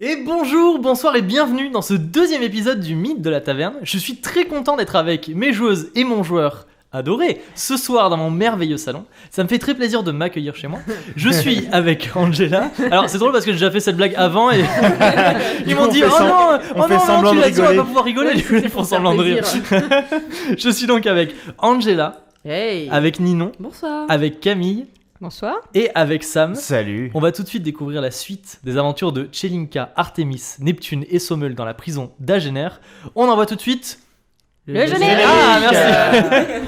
Et bonjour, bonsoir et bienvenue dans ce deuxième épisode du Mythe de la Taverne. Je suis très content d'être avec mes joueuses et mon joueur adoré ce soir dans mon merveilleux salon. Ça me fait très plaisir de m'accueillir chez moi. Je suis avec Angela. Alors c'est drôle parce que j'ai déjà fait cette blague avant et ils m'ont dit on fait semblant tu de l'as dit, on va rigoler. pas pouvoir rigoler. Du coup, ils font semblant de rire. Je suis donc avec Angela, Hey. avec Ninon, Bonsoir. avec Camille Bonsoir. et avec Sam. Salut. On va tout de suite découvrir la suite des aventures de Tchelinka, Artémis, Neptune et Sommel dans la prison d'Agener. On envoie tout de suite Le générique. Ah, merci.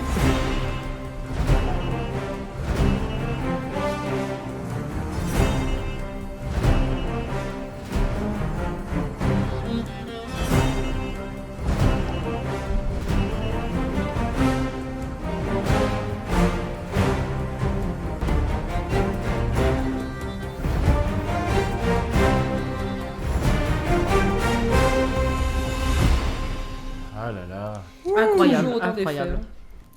Ah là là. Incroyable, Toujours autant incroyable. d'effets.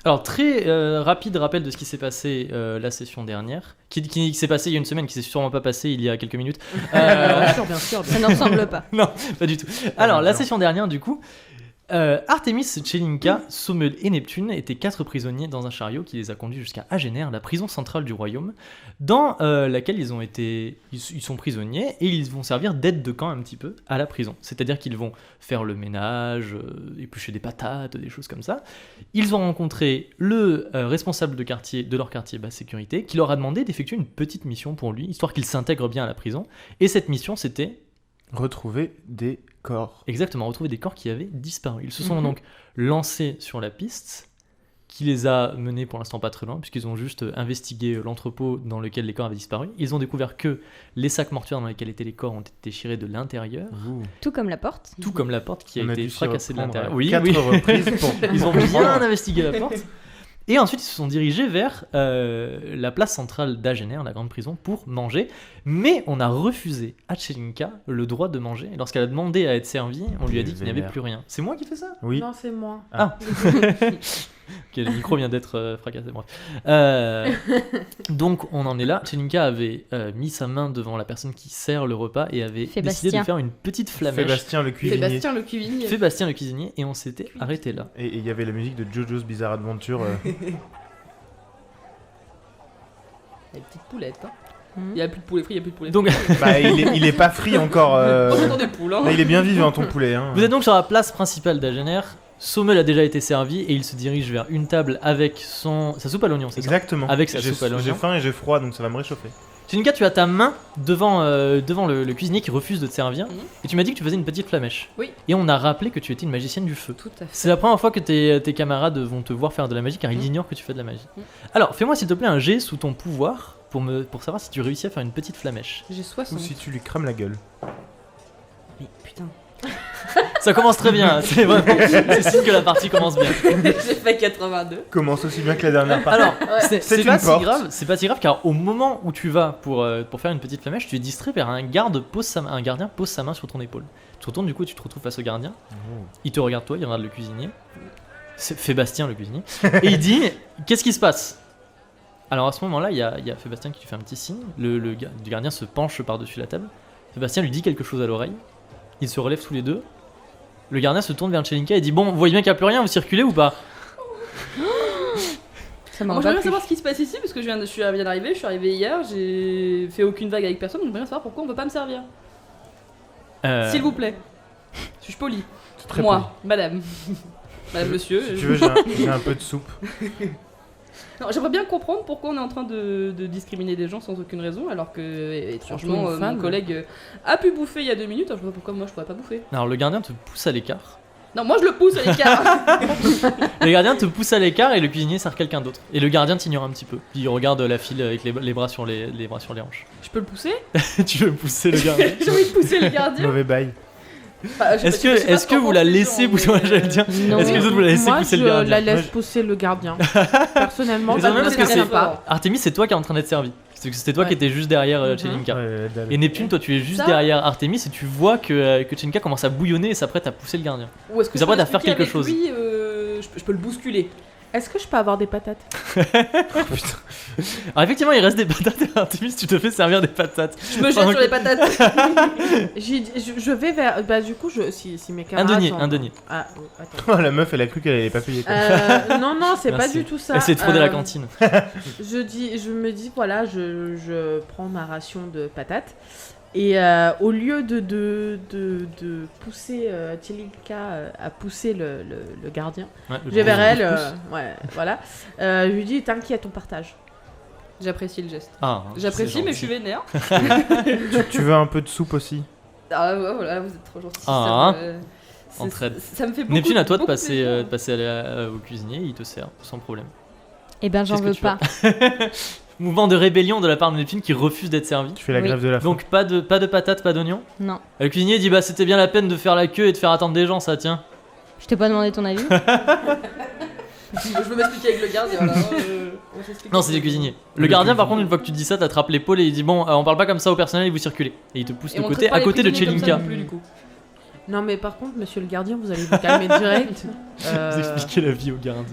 Alors, très rapide rappel de ce qui s'est passé la session dernière, qui s'est passé il y a une semaine, qui s'est sûrement pas passé il y a quelques minutes. Bien sûr, bien sûr. Ça ne ressemble pas. Non, pas du tout. Alors, la non. session dernière, du coup, Artémis, Tchelinka, Sommel et Neptune étaient 4 prisonniers dans un chariot qui les a conduits jusqu'à Agener, la prison centrale du royaume, dans laquelle ils sont prisonniers et ils vont servir d'aide de camp un petit peu à la prison. C'est-à-dire qu'ils vont faire le ménage, éplucher des patates, des choses comme ça. Ils ont rencontré le responsable de leur quartier basse sécurité qui leur a demandé d'effectuer une petite mission pour lui, histoire qu'il s'intègre bien à la prison. Et cette mission, c'était Retrouver des corps. exactement retrouver des corps qui avaient disparu. Ils se sont donc lancés sur la piste, qui les a menés pour l'instant pas très loin, puisqu'ils ont juste investigué l'entrepôt dans lequel les corps avaient disparu. Ils ont découvert que les sacs mortuaires dans lesquels étaient les corps ont été déchirés de l'intérieur, Ouh. Tout comme la porte. tout comme la porte qui a On a été dû s'y fracassée de reprendre l'intérieur. à Oui, 4 oui. reprises pour Ils ont bien comprendre. investigué la porte. Et ensuite, ils se sont dirigés vers la place centrale d'Agener, la grande prison, pour manger. Mais on a refusé à Tchelinka le droit de manger. Et lorsqu'elle a demandé à être servie, on lui a dit qu'il n'y avait Vénère. plus rien. C'est moi qui fais ça ? Oui. Non, c'est moi. Ok, le micro vient d'être fracassé. Bref. Donc, on en est là. Tchelinka avait mis sa main devant la personne qui sert le repas et avait décidé Fébastien. de faire une petite flamèche. Sébastien le cuisinier. Sébastien le cuisinier. Fébastien le cuisinier. Et on s'était arrêté là. Et il y avait la musique de JoJo's Bizarre Adventure. La petite poulette. Hein. Hmm. Il n'y a plus de poulet frit, il n'y a plus de poulet Donc, Bah, il est pas frit encore. frit. On entend des poules. Hein. Là, il est bien vivant ton poulet. Hein. vous êtes donc sur la place principale d'Agener. Sommel a déjà été servi et il se dirige vers une table avec sa soupe à l'oignon, c'est ça ? Exactement. Avec sa J'ai- soupe à l'oignon. J'ai faim et j'ai froid, donc ça va me réchauffer. Tchelinka, tu as ta main devant le cuisinier qui refuse de te servir. Mhm. Et tu m'as dit que tu faisais une petite flamèche. Oui. Et on a rappelé que tu étais une magicienne du feu. Tout à fait. C'est la première fois que tes camarades vont te voir faire de la magie car ils ignorent que tu fais de la magie. Mm. Alors, fais-moi s'il te plaît un jet sous ton pouvoir pour savoir si tu réussis à faire une petite flamèche. J'ai 60. Ou si tu lui crames la gueule. Mais putain. Ça commence très bien, c'est vraiment c'est signe que la partie commence bien. J'ai fait 82. Commence aussi bien que la dernière partie. Alors, C'est c'est une pas si porte. grave, c'est pas si grave car au moment où tu vas pour faire une petite flamèche, tu es distrait vers un gardien pose sa main sur ton épaule. Tu te retournes du coup et tu te retrouves face au gardien. Il te regarde toi, il regarde le cuisinier. C'est Fébastien le cuisinier. Et il dit qu'est-ce qui se passe? Alors à ce moment-là, il y a Fébastien qui lui fait un petit signe. Le gardien se penche par-dessus la table. Fébastien lui dit quelque chose à l'oreille. Ils se relèvent tous les deux. Le gardien se tourne vers Tchelinka et dit bon, vous voyez bien qu'il n'y a plus rien, vous circulez ou pas? Ça Moi, m'en j'aimerais va bien plus. savoir ce qui se passe ici parce que je viens d'arriver, je suis arrivé hier, j'ai fait aucune vague avec personne, donc j'aimerais bien savoir pourquoi on veut pas me servir. S'il vous plaît. Suis-je poli? C'est très Moi, madame. Madame, monsieur. poli. Si tu veux, j'ai un peu de soupe. Non, j'aimerais bien comprendre pourquoi on est en train de discriminer des gens sans aucune raison, alors que, étrangement, une mon femme. collègue a pu bouffer il y a 2 minutes, alors je vois pas pourquoi moi je pourrais pas bouffer. Alors le gardien te pousse à l'écart. Non, moi je le pousse à l'écart. Le gardien te pousse à l'écart et le cuisinier sert quelqu'un d'autre. Et le gardien t'ignore un petit peu. Puis il regarde la file avec les bras sur les hanches. Je peux le pousser? Tu veux pousser le gardien? J'ai envie de pousser le gardien. Mauvais bail. Enfin, je sais Est-ce pas- je sais pas que ce qu'en vous la pensent les laissez gens, pousser? mais- J'allais le dire. Non. Est-ce que les autres vous la laissez Moi, pousser je le gardien? la laisse pousser le gardien. Personnellement, Mais ça c'est ne même me parce que convient c'est- pas. Artémis, c'est toi qui es en train d'être servi. C'était toi Ouais. qui étais juste derrière Mhm. Tchelinka. Ouais, dalle. Et Neptune, toi tu es juste Ça derrière Artémis et tu vois que Tchelinka commence à bouillonner et s'apprête à pousser le gardien. Ou est-ce que Vous je peux apprête à faire expliquer quelque avec chose. lui, je peux le bousculer. Est-ce que je peux avoir des patates? Alors effectivement, il reste des patates. Artemis, tu te fais servir des patates. Je me jette sur les patates. Je vais vers. Bah, du coup, si mes camarades. Un denier. Ah, oh, attends. Oh, la meuf, elle a cru qu'elle allait pas payer. Quoi. Non, c'est pas Merci. du tout ça. Elle s'est trop de la cantine. Je me dis, voilà, je prends ma ration de patates. Et au lieu de pousser Tchelinka à pousser le gardien, Ouais, je vais vers elle, pouce. ouais, voilà. Je lui dis, t'inquiète, on partage. J'apprécie le geste. Ah, J'apprécie, c'est mais je suis gentil. vénère. Tu veux un peu de soupe aussi? Ah ouais, voilà, vous êtes trop gentils. Ah, ça me- entraide. ça me fait beaucoup. Neptune, à toi de beaucoup passer, plaisir. au cuisinier, il te sert sans problème. Eh ben, j'en Qu'est-ce que veux tu pas. Mouvement de rébellion de la part de Neptune qui refuse d'être servi. Tu fais la Oui. grève de la faim. Donc pas de patates, pas d'oignons. Non. Le cuisinier dit bah c'était bien la peine de faire la queue et de faire attendre des gens, ça tient. Je t'ai pas demandé ton avis. Je veux m'expliquer avec le gardien. Là, on s'explique. Non, c'est des cuisiniers. Le gardien, par contre, une fois que tu dis ça, t'attrapes l'épaule et il dit bon, on parle pas comme ça au personnel et vous circulez. Et il te pousse Et de on côté, traite pas à les côté de prisonniers comme ça Tchelinka. non plus, du coup. Non, mais par contre, monsieur le gardien, vous allez vous calmer direct. Vous expliquez la vie au gardien.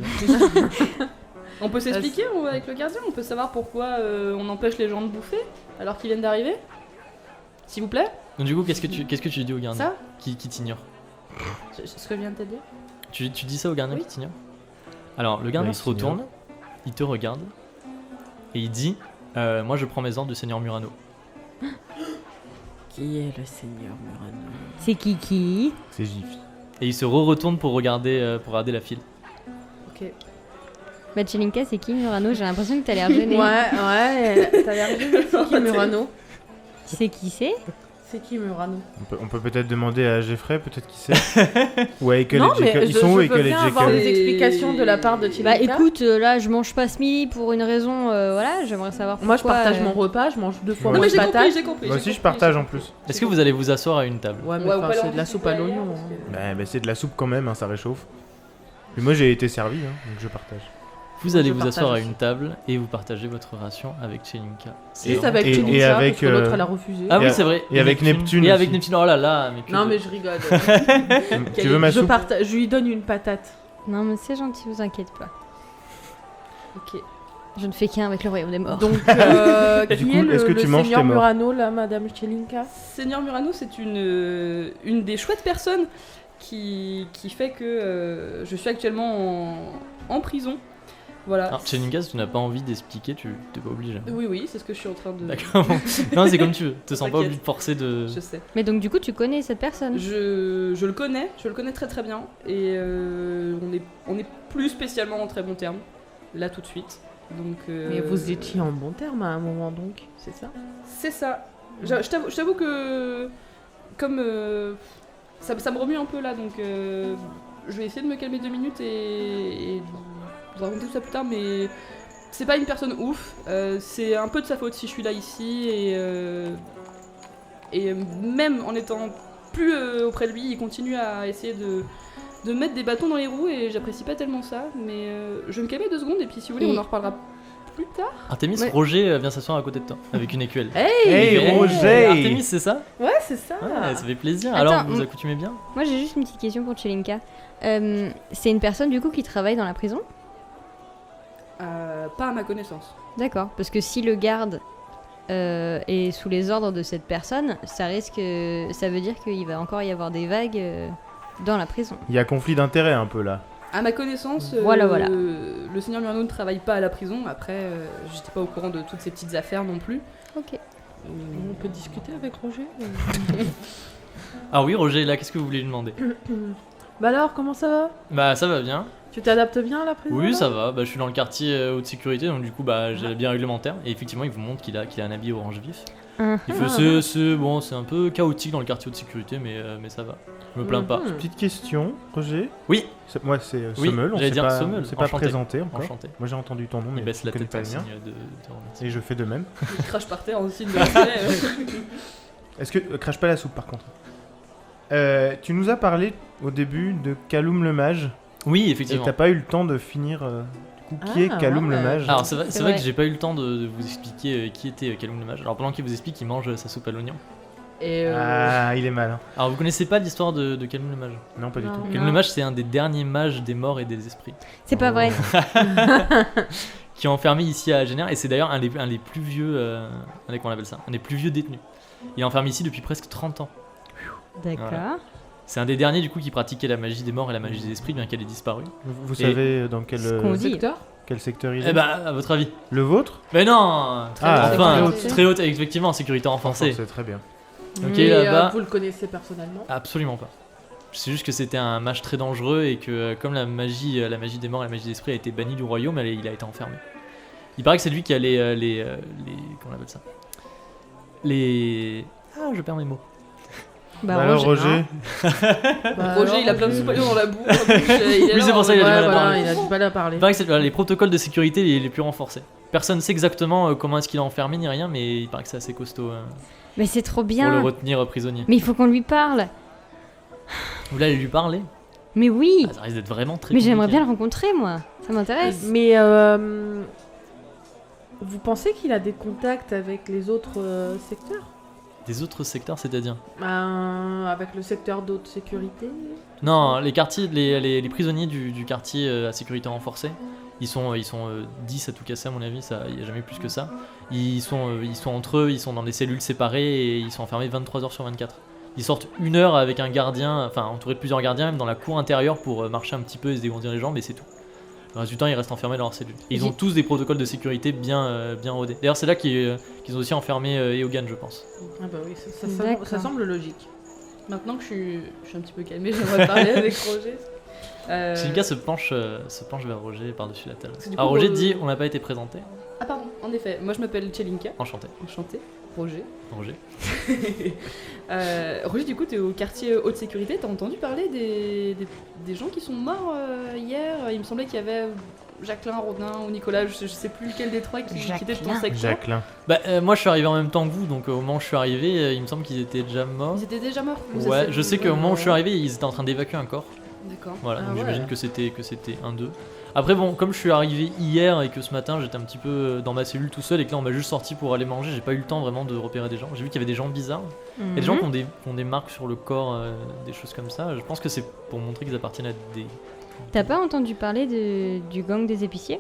On peut s'expliquer avec le gardien. On peut savoir pourquoi on empêche les gens de bouffer alors qu'ils viennent d'arriver. S'il vous plaît. Donc du coup, qu'est-ce que tu dis au gardien Ça qui t'ignore? Ce que je viens de te dire. Tu dis ça au gardien Oui. qui t'ignore? Alors, le gardien Ouais, il se retourne, il te regarde et il dit moi je prends mes ordres du seigneur Murano. Qui est le seigneur Murano? C'est qui? C'est Jiffy. Et il se retourne pour regarder la file. Ok. Bah, Tchelinka, c'est qui Murano? J'ai l'impression que t'as l'air gênée. Ouais, t'as l'air gêné. C'est qui Murano? Tu sais qui c'est? C'est qui Murano? On peut peut-être demander à Jeffrey, peut-être qui c'est. Ou à Ekel Non, et Jekyll. mais Ils sont où je veux Ekel et bien avoir Jekyll des explications de la part de Tchelinka. Bah écoute, là je mange pas ce midi pour une raison, voilà, j'aimerais savoir pourquoi. Moi, je partage mon repas, je mange 2 fois Ouais. Non, moins mais de j'ai compris, patates. j'ai compris. Moi j'ai aussi, je compris, partage j'ai en compris. plus. Est-ce que vous allez vous asseoir à une table? Ouais, mais Ouais, ou enfin, pas c'est leur de la dire soupe qu'il à faut y aller, l'oignon. parce que- Bah, c'est de la soupe quand même, hein, ça réchauffe. Mais moi, j'ai été servi, hein, donc je partage. Vous allez Je vous partage asseoir à aussi. une table et vous partagez votre ration avec Tchelinka. Juste vraiment- avec et Tchelinka, avec, parce que l'autre, elle a refusé. Ah Et oui, a- c'est vrai. et avec Neptune Et avec aussi. Neptune, oh là là. Mais que Non, de- mais je rigole. Tu veux ma soupe? Je lui donne une patate. Non mais c'est gentil, vous inquiétez pas. Ok. Je ne fais qu'un avec le royaume des morts. Donc, Du qui coup, est est-ce que le tu manges seigneur tes morts? Murano, là, madame Tchelinka? Seigneur Murano, c'est une des chouettes personnes qui fait que je suis actuellement en prison. Voilà. Alors, Tchelinka, si tu n'as pas envie d'expliquer, tu t'es pas obligé. Oui, c'est ce que je suis en train de. D'accord. Non, c'est comme tu veux. Te sens pas T'inquiète. obligé de forcer de. Je sais. Mais donc du coup tu connais cette personne? Je le connais très très bien et on est plus spécialement en très bons termes là tout de suite. Donc. Mais vous étiez en bon terme à un moment, donc, c'est ça? C'est ça. Je t'avoue que comme ça me remue un peu là, donc je vais essayer de me calmer 2 minutes et vous raconter tout ça plus tard, mais c'est pas une personne ouf. C'est un peu de sa faute si je suis là ici et même en étant plus auprès de lui, il continue à essayer de mettre des bâtons dans les roues et j'apprécie pas tellement ça. Mais je vais me calmer 2 secondes et puis si vous voulez, Et- on en reparlera plus tard. Artemis, Ouais. Roger vient s'asseoir à côté de toi avec une écuelle. Hey, Hey, Roger! Artemis, c'est ça? Ouais, c'est ça. Ouais, ça fait plaisir. Attends, Alors, vous accoutumez bien? Moi j'ai juste une petite question pour Tchelinka. C'est une personne du coup qui travaille dans la prison? Pas à ma connaissance. D'accord, parce que si le garde est sous les ordres de cette personne, ça veut dire qu'il va encore y avoir des vagues dans la prison. Il y a conflit d'intérêts un peu là. À ma connaissance, Voilà. le seigneur Murano ne travaille pas à la prison. Après, j'étais pas au courant de toutes ces petites affaires non plus. Ok. On peut discuter avec Roger? Ah oui, Roger, là, qu'est-ce que vous voulez lui demander? Bah alors, comment ça va? Bah, ça va bien. Tu t'adaptes bien à la prison? Oui, là? ça va. Bah, je suis dans le quartier haute sécurité, donc du coup, bah, j'ai bien réglementaire. Et effectivement, il vous montre qu'il a un habit orange vif. Il fait c'est un peu chaotique dans le quartier haute sécurité, mais ça va. Je me plains pas. Mhm. Petite question, Roger. Oui. Moi, c'est Oui, Sommel. On j'allais s'est dire pas, Sommel, on s'est pas enchanté. présenté encore. Enchanté. Moi, j'ai entendu ton nom, mais Il baisse je la connais tête pas en le signe mien. de remercier. Et je fais de même. Il crache par terre en signe de respect. Est-ce que crache pas la soupe par contre. Tu nous as parlé au début de Kaloum le mage Oui, et effectivement. t'as pas eu le temps de finir. Du coup, qui est Kaloum le ouais. mage? Alors c'est vrai, C'est vrai. que j'ai pas eu le temps de vous expliquer qui était Kaloum le mage. Alors pendant qu'il vous explique, il mange sa soupe à l'oignon. Et Ah, il est malin. Alors vous connaissez pas l'histoire de Kalum le mage? Non, pas du Non. tout. Kalum le mage, c'est un des derniers mages des morts et des esprits C'est pas vrai. qui est enfermé ici à Agener, et c'est d'ailleurs un des plus vieux, comment on appelle ça, un des plus vieux détenus. Il est enfermé ici depuis presque 30 ans. D'accord. Voilà. C'est un des derniers du coup qui pratiquait la magie des morts et la magie des esprits, bien qu'elle ait disparu. Vous Et- savez dans quel, Ce qu'on dit. secteur. quel secteur il est? Eh bah, à votre avis? Le vôtre? Mais non, Ah, enfin, très haute. très haute, effectivement, en sécurité renforcée. C'est très bien. Ok, Et, là-bas. vous le connaissez personnellement? Absolument pas. C'est juste que c'était un mage très dangereux et que comme la magie des morts et la magie des esprits a été bannie du royaume, il a été enfermé. Il paraît que c'est lui qui a les comment on appelle ça? Ah, je perds mes mots. Bah, Alors Roger, Roger, Bah, Roger, alors, il a plein de Roger- soupayons dans la boue. Oui, Oui, c'est pour ça qu'il a du mal à parler. il a du mal à parler. Il paraît que c'est les protocoles de sécurité les plus renforcés. Personne ne sait exactement comment est-ce qu'il est enfermé ni rien, mais il paraît que c'est assez costaud mais c'est trop pour le bien. retenir prisonnier. Mais il faut qu'on lui parle. Vous voulez aller lui parler? Mais oui. Ah, ça risque d'être vraiment très Mais j'aimerais compliqué. bien le rencontrer, moi. Ça m'intéresse. Mais vous pensez qu'il a des contacts avec les autres secteurs? Des autres secteurs, c'est-à-dire? Avec le secteur d'haute sécurité? Non, les quartiers, les prisonniers du quartier à sécurité renforcée, ils sont 10 à tout casser à mon avis, il n'y a jamais plus que ça. Ils sont entre eux, ils sont dans des cellules séparées et ils sont enfermés 23 heures sur 24. Ils sortent 1 heure avec un gardien, enfin entouré de plusieurs gardiens, même dans la cour intérieure pour marcher un petit peu et se dégondir les jambes, et c'est tout. Le reste du temps, ils restent enfermés dans leur cellule. Et ils ont tous des protocoles de sécurité bien rodés. D'ailleurs, c'est là qu'ils ont aussi enfermé Eogan, je pense. Ah bah oui, D'accord. ça semble logique. Maintenant que je suis un petit peu calmée, j'aimerais parler avec Roger. Chilika se penche vers Roger par-dessus la table. Parce que du Alors coup, Roger dit, on n'a pas été présenté. Ah pardon, en effet, moi je m'appelle Chelinka, Enchanté, enchantée. Roger. Roger. Roger, du coup, t'es au quartier haute sécurité, t'as entendu parler des gens qui sont morts hier? Il me semblait qu'il y avait Jacqueline, Rodin ou Nicolas, je sais plus lequel des trois qui était de ton Jacqueline. secteur. Jacqueline. Bah, moi je suis arrivé en même temps que vous, donc au moment où je suis arrivé, il me semble qu'ils étaient déjà morts. Ils étaient déjà morts. Vous Ouais, êtes- je sais qu'au moment où je suis arrivé, ils étaient en train d'évacuer un corps. D'accord. Voilà, Ah donc ouais. j'imagine que c'était un d'eux. Après bon, comme je suis arrivé hier et que ce matin j'étais un petit peu dans ma cellule tout seul et que là on m'a juste sorti pour aller manger, j'ai pas eu le temps vraiment de repérer des gens. J'ai vu qu'il y avait des gens bizarres. Il y a des gens qui ont des marques sur le corps, des choses comme ça. Je pense que c'est pour montrer qu'ils appartiennent à des... T'as pas entendu parler du gang des épiciers?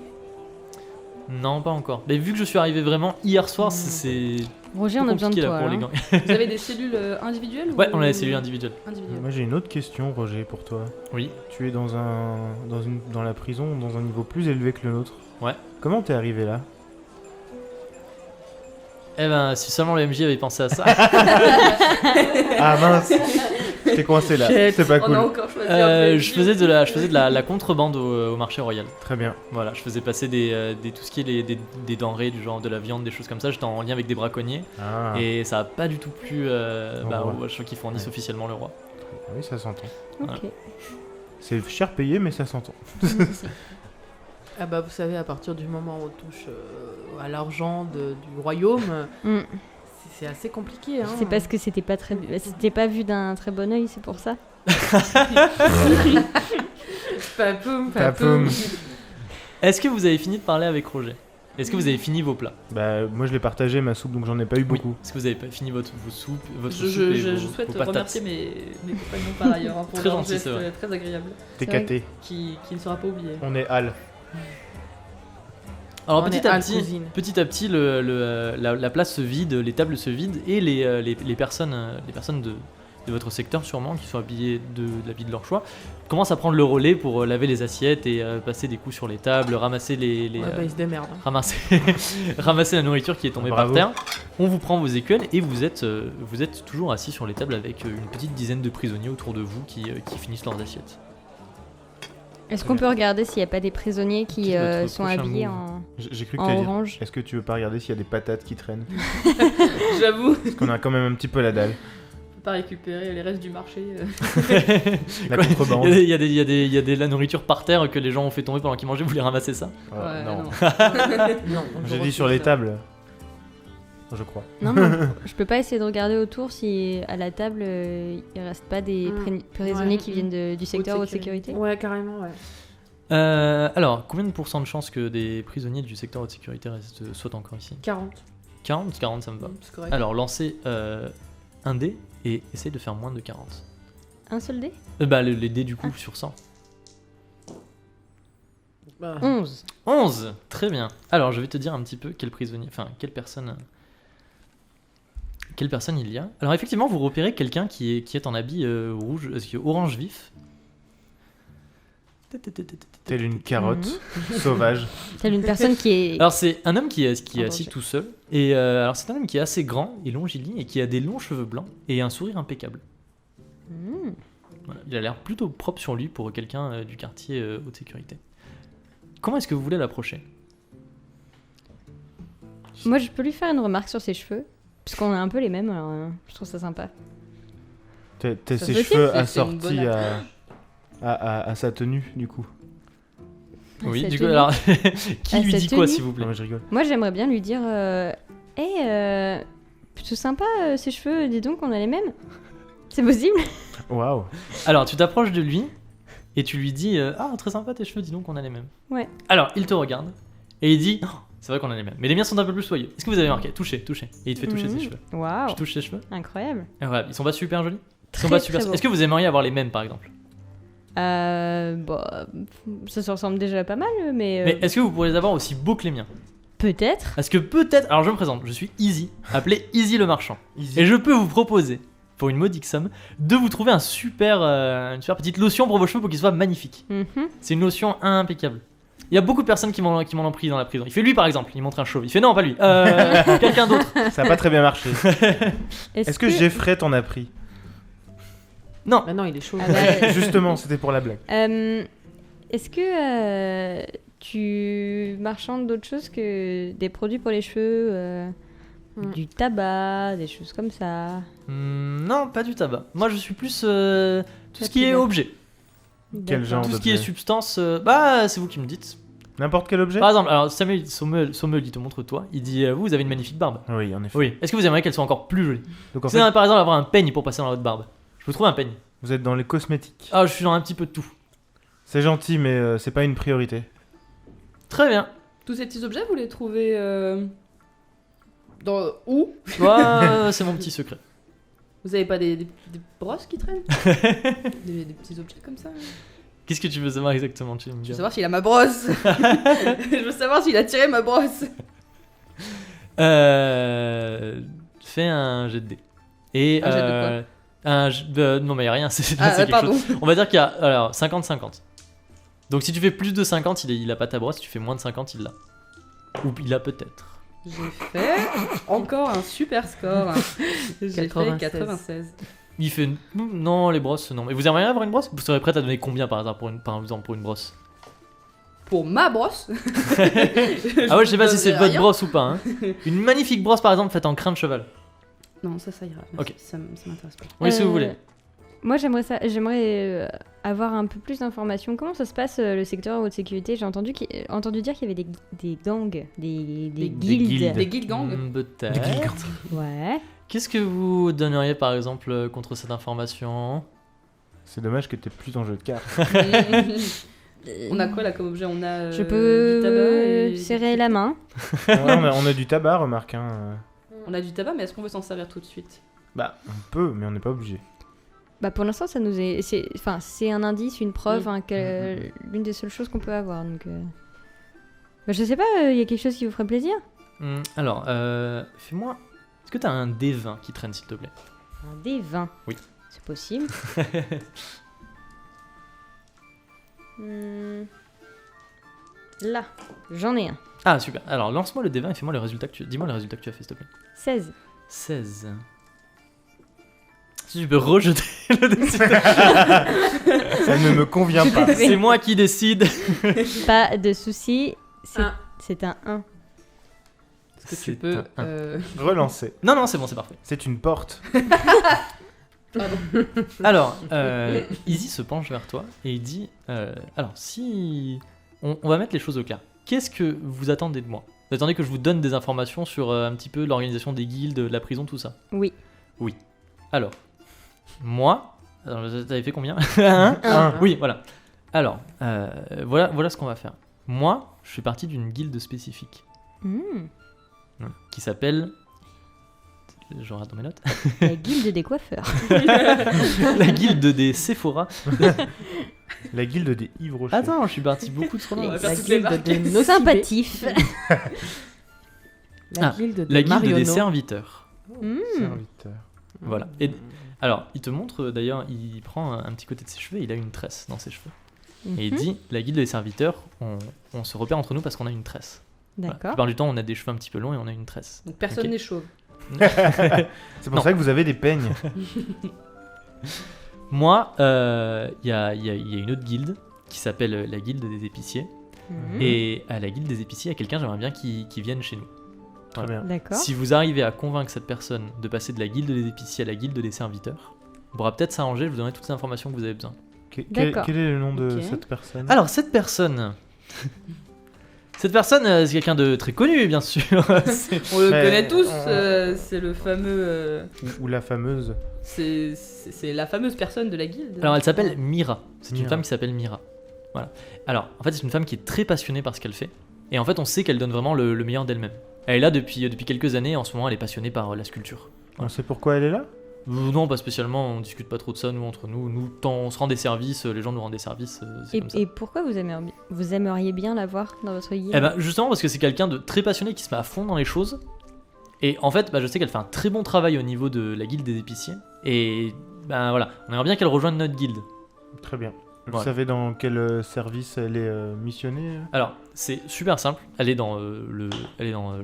Non, pas encore. Mais vu que je suis arrivé vraiment hier soir, c'est Roger, on a besoin de compliqué là toi. pour les hein. gangs. Vous avez des cellules individuelles Ouais, ou- on a les cellules individuelles. individuelles. Moi j'ai une autre question, Roger, pour toi. Oui. Tu es dans la prison, dans un niveau plus élevé que le nôtre. Ouais. Comment t'es arrivé là? Eh ben, si seulement le MJ avait pensé à ça. Ah mince, t'es coincé là. Shit. C'est pas On cool. a encore choisi un peu Je faisais de la contrebande au marché royal. Très bien. Voilà, je faisais passer tout ce qui est des denrées, du genre de la viande, des choses comme ça. J'étais en lien avec des braconniers Ah, et ça a pas du tout plu roi. aux gens qui fournissent Ouais. officiellement le roi. oui, ça s'entend. Ok. C'est cher payé, mais ça s'entend. Ah bah vous savez, à partir du moment où on touche à l'argent du royaume, Mm. c'est assez compliqué. Hein. C'est parce que c'était pas vu d'un très bon œil, c'est pour ça. Papoum, Papoum. Est-ce que vous avez fini de parler avec Roger? Est-ce que vous avez fini vos plats? Bah, moi je l'ai partagé ma soupe, donc j'en ai pas eu beaucoup. Est-ce que vous avez pas fini votre soupe et Je vos souhaite patates? remercier mes compagnons par ailleurs hein, pour Très leur gentil, geste c'est vrai. très agréable T'es C'est vrai. caté. qui ne sera pas oublié. On est Al. Alors On petit est à Al petit, cousine. la place se vide, les tables se vident et les personnes de votre secteur sûrement, qui sont habillées de l'habit de leur choix, commencent à prendre le relais pour laver les assiettes et passer des coups sur les tables, ramasser Ouais, bah ils se démerdent. hein. ramasser la nourriture qui est tombée Bravo. par terre. On vous prend vos écuelles et vous êtes toujours assis sur les tables avec une petite dizaine de prisonniers autour de vous qui finissent leurs assiettes. Est-ce qu'on peut regarder s'il n'y a pas des prisonniers qui Petit votre sont prochain habillés move. en, J'ai cru que en t'allais dire. orange? Est-ce que tu veux pas regarder s'il y a des patates qui traînent? J'avoue, Parce qu'on a quand même un petit peu la dalle. on peut pas récupérer les restes du marché. La Quoi, contrebande. Il y a de la nourriture par terre que les gens ont fait tomber pendant qu'ils mangeaient, vous voulez ramasser ça? Ouais, non. Non, J'ai je dit sur les refuse ça. tables. Je crois. Non, mais je peux pas essayer de regarder autour si à la table il reste pas des prisonniers Ouais. qui viennent du secteur haute sécurité. Ouais, carrément, ouais. Alors, combien de pourcents de chances que des prisonniers du secteur haute sécurité soient encore ici? 40. 40 ça me va. C'est correct. Alors, lancez un dé et essaye de faire moins de 40. Un seul dé Les dés du coup sur 100. Bah, 11. 11. Très bien. Alors je vais te dire un petit peu quel prisonnier, enfin quelle personne il y a. Alors effectivement vous repérez quelqu'un qui est en habit rouge, orange vif. Telle une carotte sauvage. Telle une personne qui est. Alors c'est un homme qui est En assis danger. tout seul. Et alors c'est un homme qui est assez grand et longiligne et qui a des longs cheveux blancs et un sourire impeccable. Hmm. Voilà. Il a l'air plutôt propre sur lui pour quelqu'un du quartier haute sécurité. Comment est-ce que vous voulez l'approcher? Moi, je peux lui faire une remarque sur ses cheveux. Parce qu'on a un peu les mêmes, alors je trouve ça sympa. T'as Ça ses se cheveux fait, c'est une assortis bonne à sa tenue, du coup. Oui, Sa du coup, tenue. alors qui À lui sa dit quoi tenue. s'il vous Non, plaît? mais je rigole. Moi, j'aimerais bien lui dire plutôt sympa ses cheveux, dis donc, on a les mêmes. C'est possible? Waouh. Alors tu t'approches de lui et tu lui dis ah très sympa tes cheveux, dis donc on a les mêmes. Ouais. Alors il te regarde et il dit oh, c'est vrai qu'on a les mêmes, mais les miens sont un peu plus soyeux. Est-ce que vous avez marqué? Touchez. Et il te fait toucher ses cheveux. Waouh, Tu touches ses cheveux. incroyable. Et voilà, ils sont pas super jolis. Ils sont Très, pas super. très beau. Est-ce que vous aimeriez avoir les mêmes par exemple? Bah, ça se ressemble déjà pas mal, mais, Mais est-ce que vous pourriez les avoir aussi beaux que les miens? peut-être. Parce que peut-être. Alors je me présente, je suis Easy, appelé Easy le marchand. Easy. Et je peux vous proposer, pour une modique somme, de vous trouver une super petite lotion pour vos cheveux pour qu'ils soient magnifiques. Mhm. C'est une lotion impeccable. Il y a beaucoup de personnes qui m'en ont pris dans la prison. Il fait lui par exemple, il montre un chauve. Il fait non, pas lui, quelqu'un d'autre. Ça a pas très bien marché. Est-ce que Jeffrey t'en a pris? Non, Bah non, il est chaud. Ah bah, Justement, c'était pour la blague. est-ce que tu marchandes d'autres choses que des produits pour les cheveux, du tabac, des choses comme ça? Non, pas du tabac. Moi je suis plus tout ce qui est Tabac. objet. Quel D'accord. genre Tout ce qui est d'objet? substance, bah c'est vous qui me dites. N'importe quel objet? Par exemple, alors Samuel Sommel, il te montre toi. Il dit vous avez une magnifique barbe. Oui, en effet. Oui. Est-ce que vous aimeriez qu'elle soit encore plus jolie? Donc en C'est fait, par exemple avoir un peigne pour passer dans votre barbe. Je vous trouve un peigne. vous êtes dans les cosmétiques. Ah, je suis dans un petit peu de tout. C'est gentil, mais c'est pas une priorité. Très bien. Tous ces petits objets, vous les trouvez dans où? C'est mon petit secret. Vous avez pas des brosses qui traînent? des petits objets comme ça? Qu'est-ce que tu veux savoir exactement? Tu veux me Je veux dire savoir s'il a ma brosse. Je veux savoir s'il a tiré ma brosse. Fais un jet de dés. Et Un jet de non mais y a rien, c'est Ah, quelque pardon. chose. On va dire qu'il y a alors 50-50. Donc si tu fais plus de 50, il a pas ta brosse, si tu fais moins de 50, il l'a. Ou il a peut-être. J'ai fait encore un super score. J'ai fait 96. 96. Il fait non les brosses non. Mais vous aimeriez avoir une brosse? Vous serez prête à donner combien par hasard par exemple pour une brosse? Pour ma brosse. Ah ouais, je sais pas si c'est donnerai votre rien. brosse ou pas. Hein. Une magnifique brosse par exemple faite en crin de cheval. Non, ça ira. Ok. Ça m'intéresse pas. Oui, si vous voulez. Moi, j'aimerais avoir un peu plus d'informations. Comment ça se passe le secteur haute sécurité? J'ai entendu dire qu'il y avait des gangs, des guildes. guildes. Des guild gangs. Peut-être. Ouais. Qu'est-ce que vous donneriez par exemple contre cette information? C'est dommage que t'aies plus ton jeu de cartes. On a quoi là comme objet? On a Je peux du tabac et... serrer la main. Ouais, on a du tabac, remarque. Hein. On a du tabac, mais est-ce qu'on veut s'en servir tout de suite? Bah, on peut, mais on n'est pas obligé. Bah pour l'instant, ça nous est, c'est un indice, une preuve, hein, l'une des seules choses qu'on peut avoir. Donc, bah, je sais pas, il y a quelque chose qui vous ferait plaisir? Alors, fais-moi. Est-ce que t'as un D20 qui traîne s'il te plaît? Un D20. Oui. C'est possible. Là, j'en ai un. Ah super. Alors lance-moi le D20 et fais-moi le résultat que tu. Dis-moi le résultat que tu as fait s'il te plaît. 16. 16. Si tu peux rejeter le D6. Ça ne me convient pas. C'est moi qui décide. Pas de souci. Un. C'est un 1. Est-ce que C'est tu peux... un- Relancer. Non, c'est bon, c'est parfait. C'est une porte. Alors, Izzy se penche vers toi et il dit alors, si. On va mettre les choses au clair. Qu'est-ce que vous attendez de moi? Vous attendez que je vous donne des informations sur un petit peu l'organisation des guildes, de la prison, tout ça? Oui. Alors, moi. Alors, t'avais fait combien? Un Un. Oui, voilà. Alors, voilà ce qu'on va faire. Moi, je suis parti d'une guilde spécifique Hmm. qui s'appelle je rate dans mes notes. La guilde des coiffeurs. La guilde des Sephora. La guilde des Yves Rocher. Attends, je suis parti beaucoup trop loin. On va faire La toutes les guilde marques. de Nocibé. Sympatif. La Ah, guilde de La guilde des Marionneau. serviteurs. Serviteur. Voilà. Et alors, il te montre, d'ailleurs, il prend un petit côté de ses cheveux, il a une tresse dans ses cheveux. Et il dit, la guilde des serviteurs, on se repère entre nous parce qu'on a une tresse. Voilà. La D'accord. plupart du temps, on a des cheveux un petit peu longs et on a une tresse. Donc personne Ok. n'est chauve. C'est pour Non. ça que vous avez des peignes. Moi, il y a une autre guilde qui s'appelle la guilde des épiciers. Mhm. Et à la guilde des épiciers, il y a quelqu'un, j'aimerais bien qui vienne chez nous. Très bien. D'accord. Si vous arrivez à convaincre cette personne de passer de la guilde des épiciers à la guilde des serviteurs, on pourra peut-être s'arranger, je vous donnerai toutes les informations que vous avez besoin. D'accord. Quel est le nom de Ok. cette personne? Alors, cette personne... Cette personne, c'est quelqu'un de très connu, bien sûr. C'est- On le Mais connaît tous, on- c'est le fameux. Ou la fameuse. C'est la fameuse personne de la guilde. Alors, elle s'appelle Mira. C'est une Mira. femme qui s'appelle Mira. Voilà. Alors, en fait, c'est une femme qui est très passionnée par ce qu'elle fait. Et en fait, on sait qu'elle donne vraiment le meilleur d'elle-même. Elle est là depuis quelques années. En ce moment, elle est passionnée par la sculpture. On sait pourquoi elle est là? Non, pas spécialement. On discute pas trop de ça, nous, entre nous. Nous, tant on se rend des services, les gens nous rendent des services. C'est comme ça. Et pourquoi vous aimeriez bien la voir dans votre guilde? Eh ben, justement, parce que c'est quelqu'un de très passionné qui se met à fond dans les choses. Et en fait, je sais qu'elle fait un très bon travail au niveau de la guilde des épiciers. Et ben voilà, on aimerait bien qu'elle rejoigne notre guilde. Très bien. Vous Voilà. savez dans quel service elle est missionnée? Alors, c'est super simple. Elle est dans le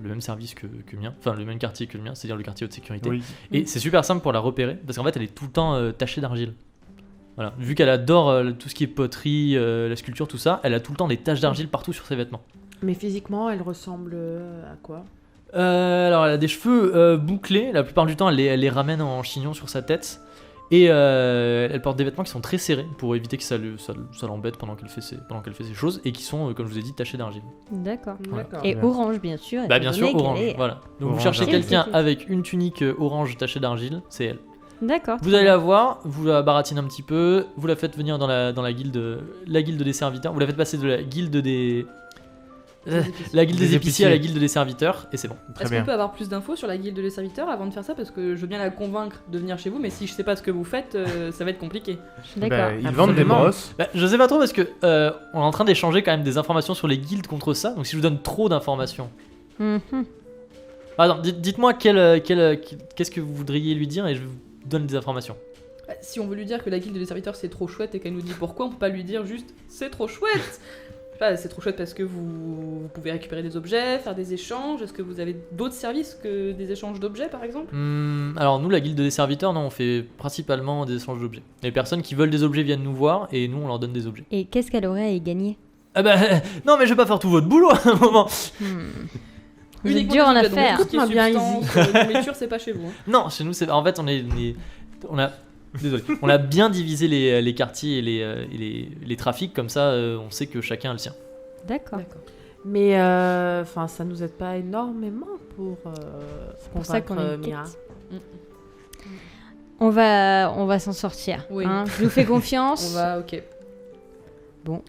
même service que le mien, enfin le même quartier que le mien, c'est-à-dire le quartier haute sécurité. Oui. Et c'est super simple pour la repérer, parce qu'en fait, elle est tout le temps tachée d'argile. Voilà. Vu qu'elle adore tout ce qui est poterie, la sculpture, tout ça, elle a tout le temps des taches d'argile partout sur ses vêtements. Mais physiquement, elle ressemble à quoi? Alors, elle a des cheveux bouclés. La plupart du temps, elle les ramène en chignon sur sa tête. Et elle porte des vêtements qui sont très serrés pour éviter que ça l'embête pendant qu'elle fait ses choses. Et qui sont, comme je vous ai dit, tachés d'argile. D'accord. D'accord. Et Bien. orange, bien sûr. Bah, étant bien sûr, donné qu'elle orange. est- Voilà. Donc, Orange vous cherchez d'argile. quelqu'un C'est tout. avec une tunique orange tachée d'argile, c'est elle. D'accord. Vous allez la voir, vous la baratinez un petit peu, vous la faites venir dans la guilde des serviteurs, vous la faites passer de la guilde des. La guilde des Des épiciers à la épiciers. guilde des serviteurs, et c'est bon. Très Est-ce bien. qu'on peut avoir plus d'infos sur la guilde des serviteurs avant de faire ça? Parce que je veux bien la convaincre de venir chez vous, mais si je sais pas ce que vous faites, ça va être compliqué. D'accord. Bah, ils vendent des Absolument. brosses. Je sais pas trop parce que on est en train d'échanger quand même des informations sur les guildes contre ça, donc si je vous donne trop d'informations. Mhm. Par exemple, dites-moi qu'est-ce que vous voudriez lui dire et je vous donne des informations. Bah, si on veut lui dire que la guilde des serviteurs c'est trop chouette et qu'elle nous dit pourquoi, on peut pas lui dire juste c'est trop chouette. Bah, c'est trop chouette parce que vous pouvez récupérer des objets, faire des échanges. Est-ce que vous avez d'autres services que des échanges d'objets par exemple? Alors nous, la guilde des serviteurs, non, on fait principalement des échanges d'objets. Les personnes qui veulent des objets viennent nous voir et nous on leur donne des objets. Et qu'est-ce qu'elle aurait à y gagner? Ah bah non mais je vais pas faire tout votre boulot à un moment. Hmm. Vous êtes Uniquement dur en des objets, donc affaires. tout ce qui est Écoute-moi bien, substance, nourriture, c'est pas chez vous. Hein. Non, chez nous c'est en fait on a bien divisé les quartiers et les trafics comme ça on sait que chacun a le sien. D'accord. D'accord. Mais ça nous aide pas énormément pour pour ça qu'on convaincre est une Mira. quête. On va s'en sortir. Oui. Hein. Je vous fais confiance. On va, ok. Bon.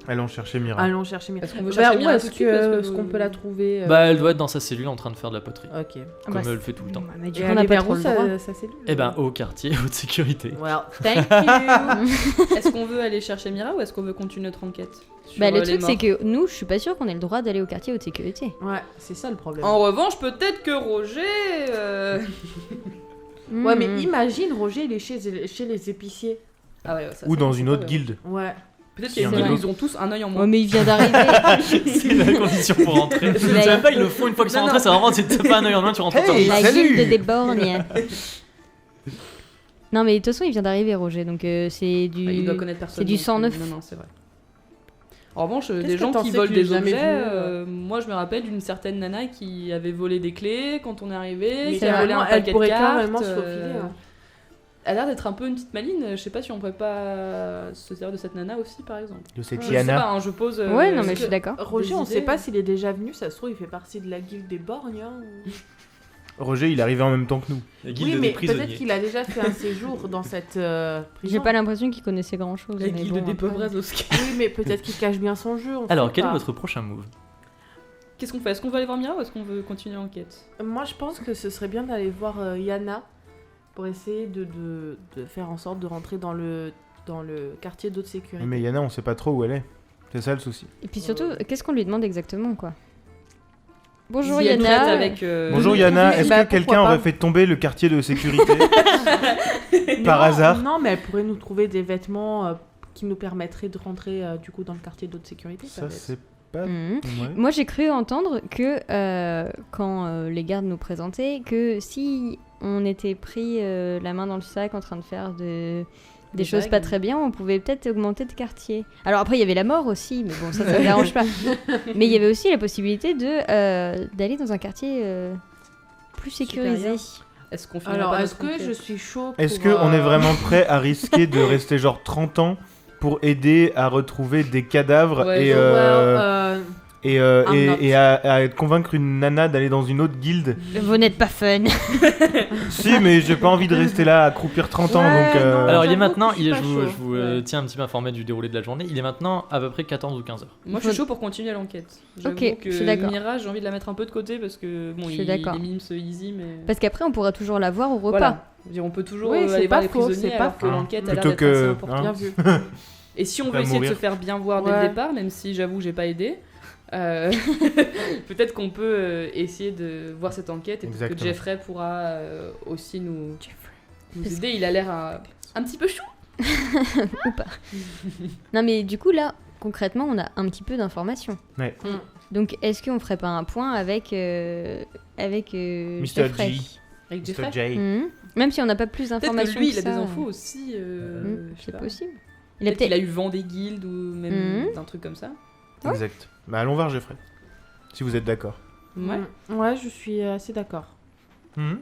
Allons chercher Mira. Allons chercher Mira. Est-ce qu'on veut Bah, chercher où Mira est-ce tout de suite, parce est-ce qu'on peut la trouver Bah elle doit être dans sa cellule en train de faire de la poterie. Ok. Ah Comme bah, elle fait tout le temps. Mais du Et coup, on n'a aller pas vers trop où le droit. sa cellule Eh ben au quartier haute sécurité. Well, thank you. Est-ce qu'on veut aller chercher Mira ou est-ce qu'on veut continuer notre enquête sur, Bah, le les truc, morts c'est que nous, je suis pas sûre qu'on ait le droit d'aller au quartier haute sécurité. Ouais, c'est ça le problème. En revanche, peut-être que Roger. Ouais, mais Mhm. imagine Roger, il est chez les épiciers. Ah ouais, ça, Ou ça, dans ça, une ça, autre ouais. guilde. Ouais. Peut-être C'est qu'ils vrai. ont tous un œil en Ouais, moins. mais il vient d'arriver. C'est la condition pour rentrer. Je La- sais même pas, ils le font une fois qu'ils sont Non, rentrés, non. c'est vraiment, c'est pas un œil en main, tu rentres Hey, en La salut. guilde des borgnes. Non, mais de toute façon, il vient d'arriver, Roger. Donc, c'est du. Ah, il doit connaître personne. c'est du donc, 109. Non, non, c'est vrai. En revanche, Qu'est-ce des que gens t'en qui sais volent qu'il est des jamais objets, venu, moi je me rappelle d'une certaine nana qui avait volé des clés quand on est arrivé, Mais qui a volé un elle paquet de pourrait cartes. carrément se faufiler. Hein. Elle a l'air d'être un peu une petite maline. Je sais pas si on pourrait pas se servir de cette nana aussi, par exemple. De cette Je sais pas, Liana. hein, je pose. Ouais, non, mais parce je suis que- d'accord. Roger, on idées. sait pas s'il est déjà venu, ça se trouve, il fait partie de la guilde des borgnes. Hein, ou- Roger, il est arrivé en même temps que nous. La Oui, guilde mais des prisonniers. peut-être qu'il a déjà fait un séjour dans cette prison. J'ai pas l'impression qu'il connaissait grand chose. La guilde des pauvres Oscar. Oui, mais peut-être qu'il cache bien son jeu. on Alors, sait quel est pas. votre prochain move? Qu'est-ce qu'on fait? Est-ce qu'on veut aller voir Mira ou est-ce qu'on veut continuer l'enquête? Moi, je pense que ce serait bien d'aller voir Yana pour essayer de faire en sorte de rentrer dans le quartier d'haute sécurité. Mais Yana, on sait pas trop où elle est. C'est ça le souci. Et puis surtout, qu'est-ce qu'on lui demande exactement, quoi? Bonjour Si elle traite Yana. avec, Bonjour Yana, est-ce Bah, que quelqu'un pourquoi pas. aurait fait tomber le quartier de sécurité par Non, hasard? Non, mais elle pourrait nous trouver des vêtements qui nous permettraient de rentrer du coup dans le quartier d'haute sécurité. Ça, peut-être. c'est pas. Mhm. Ouais. Moi, j'ai cru entendre que quand les gardes nous présentaient, que si on était pris la main dans le sac en train de faire des choses vagues. pas très bien, on pouvait peut-être augmenter de quartier. Alors après, il y avait la mort aussi, mais bon, ça me dérange pas. Mais il y avait aussi la possibilité d'aller dans un quartier plus sécurisé. Supérieur. Est-ce qu'on fait Alors, est-ce que je suis chaud Est-ce pour, qu'on est vraiment prêt à risquer de rester genre 30 ans pour aider à retrouver des cadavres Ouais, et, I'm not. et à convaincre une nana d'aller dans une autre guilde? Vous n'êtes pas fun. Si, mais j'ai pas envie de rester là à croupir 30 ans, Ouais, donc... non. Alors il est j'avoue maintenant, que je suis pas je chaud. vous tiens un petit peu informé du déroulé de la journée, il est maintenant à peu près 14 ou 15 heures. Moi, je suis chaud pour continuer l'enquête. J'avoue Ok, que je suis d'accord. Mira, j'ai envie de la mettre un peu de côté parce que bon, Je suis il d'accord. est mime ce easy, mais. Parce qu'après, on pourra toujours la voir au repas. Voilà. Je veux dire, on peut toujours Oui, c'est aller pas voir les faux, prisonniers c'est pas alors que faux. l'enquête a l'air Plutôt d'être que- assez importante. hein. Bien vu. Et si on Pas veut essayer de mourir. se faire bien voir dès le Ouais. départ, même si j'avoue j'ai pas aidé, peut-être qu'on peut essayer de voir cette enquête et peut-être que Exactement. Jeffrey pourra aussi nous aider. Il a l'air un petit peu chou. Non, mais du coup, là, concrètement, on a un petit peu d'informations. Ouais. Donc, est-ce qu'on ferait pas un point avec Mr. Jeffrey G. Avec Mr. Jeffrey. J. Mhm. Même si on n'a pas plus Peut-être d'informations que lui, il a ça, des infos aussi. je sais C'est pas. possible. Il a Peut-être qu'il peut-être... a eu vent des guildes ou même Mhm. d'un truc comme ça. Ouais. Exact. Bah allons voir Geoffrey. Si vous êtes d'accord. Ouais. Ouais, je suis assez d'accord. Mhm.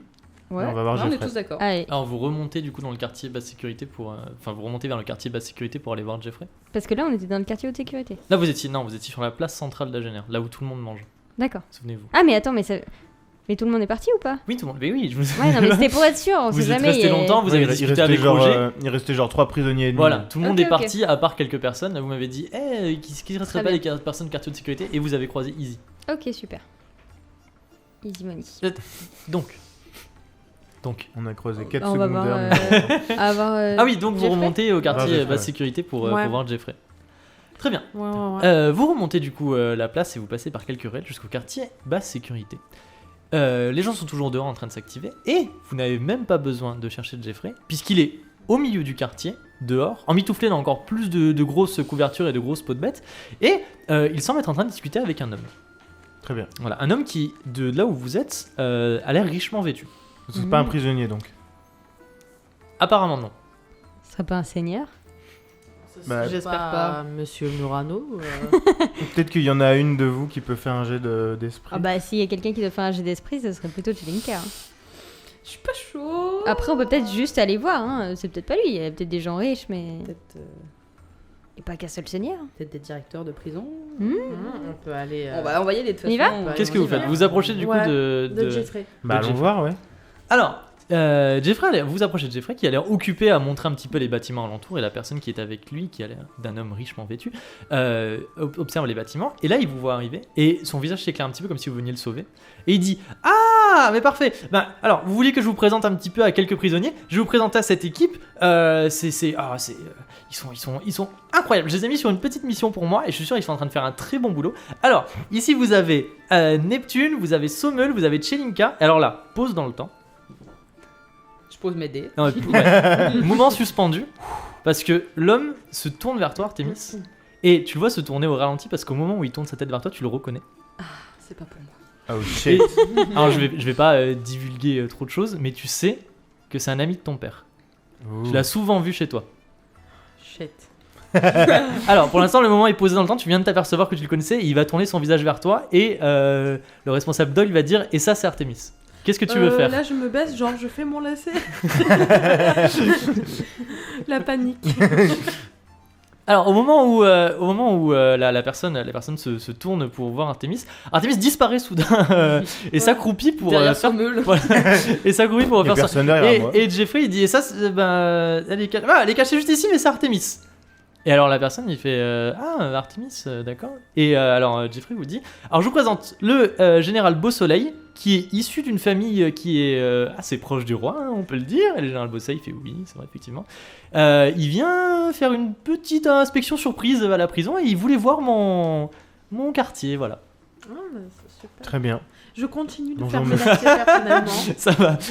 Ouais. On va voir Ouais, on est Geoffrey. tous d'accord. Allez, Alors vous remontez du coup dans le quartier basse sécurité pour... Enfin vous remontez vers le quartier basse sécurité pour aller voir Jeffrey. parce que là, on était dans le quartier haute sécurité. Là vous étiez sur la place centrale d'Agener, là où tout le monde mange. D'accord. Souvenez-vous. Ah, mais attends, mais ça... Mais tout le monde est parti ou pas? Oui tout le monde. Mais oui, je vous... Ouais, non, mais c'était pour être sûr, on sait Vous êtes jamais. resté et- longtemps, vous Ouais, avez il discuté restait avec genre, Roger. il restait genre 3 prisonniers et demi. Voilà, tout le monde Ok, est ok. parti à part quelques personnes. Là vous m'avez dit, qui resterait Très pas bien. les personnes quartier de sécurité et vous avez croisé Easy. Ok, super. Easy money. Donc. On a croisé 4 On va secondaires. voir, mais- avoir, Ah oui, donc vous Jeffrey remontez au quartier Jeffrey, basse ouais. sécurité pour Ouais. voir Jeffrey. Très bien. Ouais. Vous remontez du coup la place et vous passez par quelques raids jusqu'au quartier basse sécurité. Les gens sont toujours dehors en train de s'activer et vous n'avez même pas besoin de chercher Jeffrey puisqu'il est au milieu du quartier, dehors, emmitouflé dans encore plus de grosses couvertures et de grosses peaux de bêtes et il semble être en train de discuter avec un homme. Très bien. Voilà, un homme qui, de là où vous êtes, a l'air richement vêtu. C'est pas un prisonnier donc. Apparemment non. Ce serait pas un seigneur? Bah, J'espère pas. Monsieur Murano. Peut-être qu'il y en a une de vous qui peut faire un jet d'esprit. Ah bah, s'il y a quelqu'un qui doit faire un jet d'esprit, ce serait plutôt Chelinka. Hein. Je suis pas chaud. Après, on peut peut-être juste aller voir. Hein. C'est peut-être pas lui. Il y a peut-être des gens riches, mais. Peut-être Et pas qu'un seul seigneur. des directeurs de prison. Hmm. On peut aller. On va y aller de toute On y façon. va Qu'est-ce que vous faites? Vous approchez du coup Ouais, de... de Jeffrey. Bah allons Jeffrey. voir, ouais. Alors, Jeffrey, vous approchez de Jeffrey qui a l'air occupé à montrer un petit peu les bâtiments alentours et la personne qui est avec lui, qui a l'air d'un homme richement vêtu, observe les bâtiments et là il vous voit arriver et son visage s'éclaire un petit peu comme si vous veniez le sauver et il dit « Ah, mais parfait. Ben, alors, vous voulez que je vous présente un petit peu à quelques prisonniers? Je vais vous présenter à cette équipe. Ils sont incroyables. Je les ai mis sur une petite mission pour moi et je suis sûr qu'ils sont en train de faire un très bon boulot. Alors, ici vous avez Neptune, vous avez Sommel, vous avez Chelinka. Alors là, pause dans le temps. Je pose mes dés. Non, ouais. Moment suspendu parce que l'homme se tourne vers toi, Artemis, et tu le vois se tourner au ralenti parce qu'au moment où il tourne sa tête vers toi, tu le reconnais. C'est pas pour moi. Oh Et- shit. alors je vais pas divulguer trop de choses, mais tu sais que c'est un ami de ton père. Tu l'as souvent vu chez toi. Shit. Alors pour l'instant le moment est posé dans le temps, tu viens de t'apercevoir que tu le connaissais, et il va tourner son visage vers toi et le responsable Doyle va dire « Et ça c'est Artemis. Qu'est-ce que tu veux faire ?» Là, je me baisse, genre, je fais mon lacet. La panique. Alors au moment où la personne se tourne pour voir Artemis disparaît soudain et s'accroupit pour Derrière faire Sommel. voilà. Et s'accroupit pour Il y a faire ça. personne derrière moi. Et Jeffrey il dit et ça elle est cachée juste ici mais c'est Artemis. Et alors la personne il fait ah Artemis d'accord. Et alors Jeffrey vous dit alors je vous présente le général Beausoleil qui est issu d'une famille qui est assez proche du roi, hein, on peut le dire. Et le général Beausoleil fait oui c'est vrai effectivement. Il vient faire une petite inspection surprise à la prison et il voulait voir mon quartier voilà. Ah, bah, c'est super. Très bien. Je continue de Bonjour, faire mes monsieur. lacets personnellement.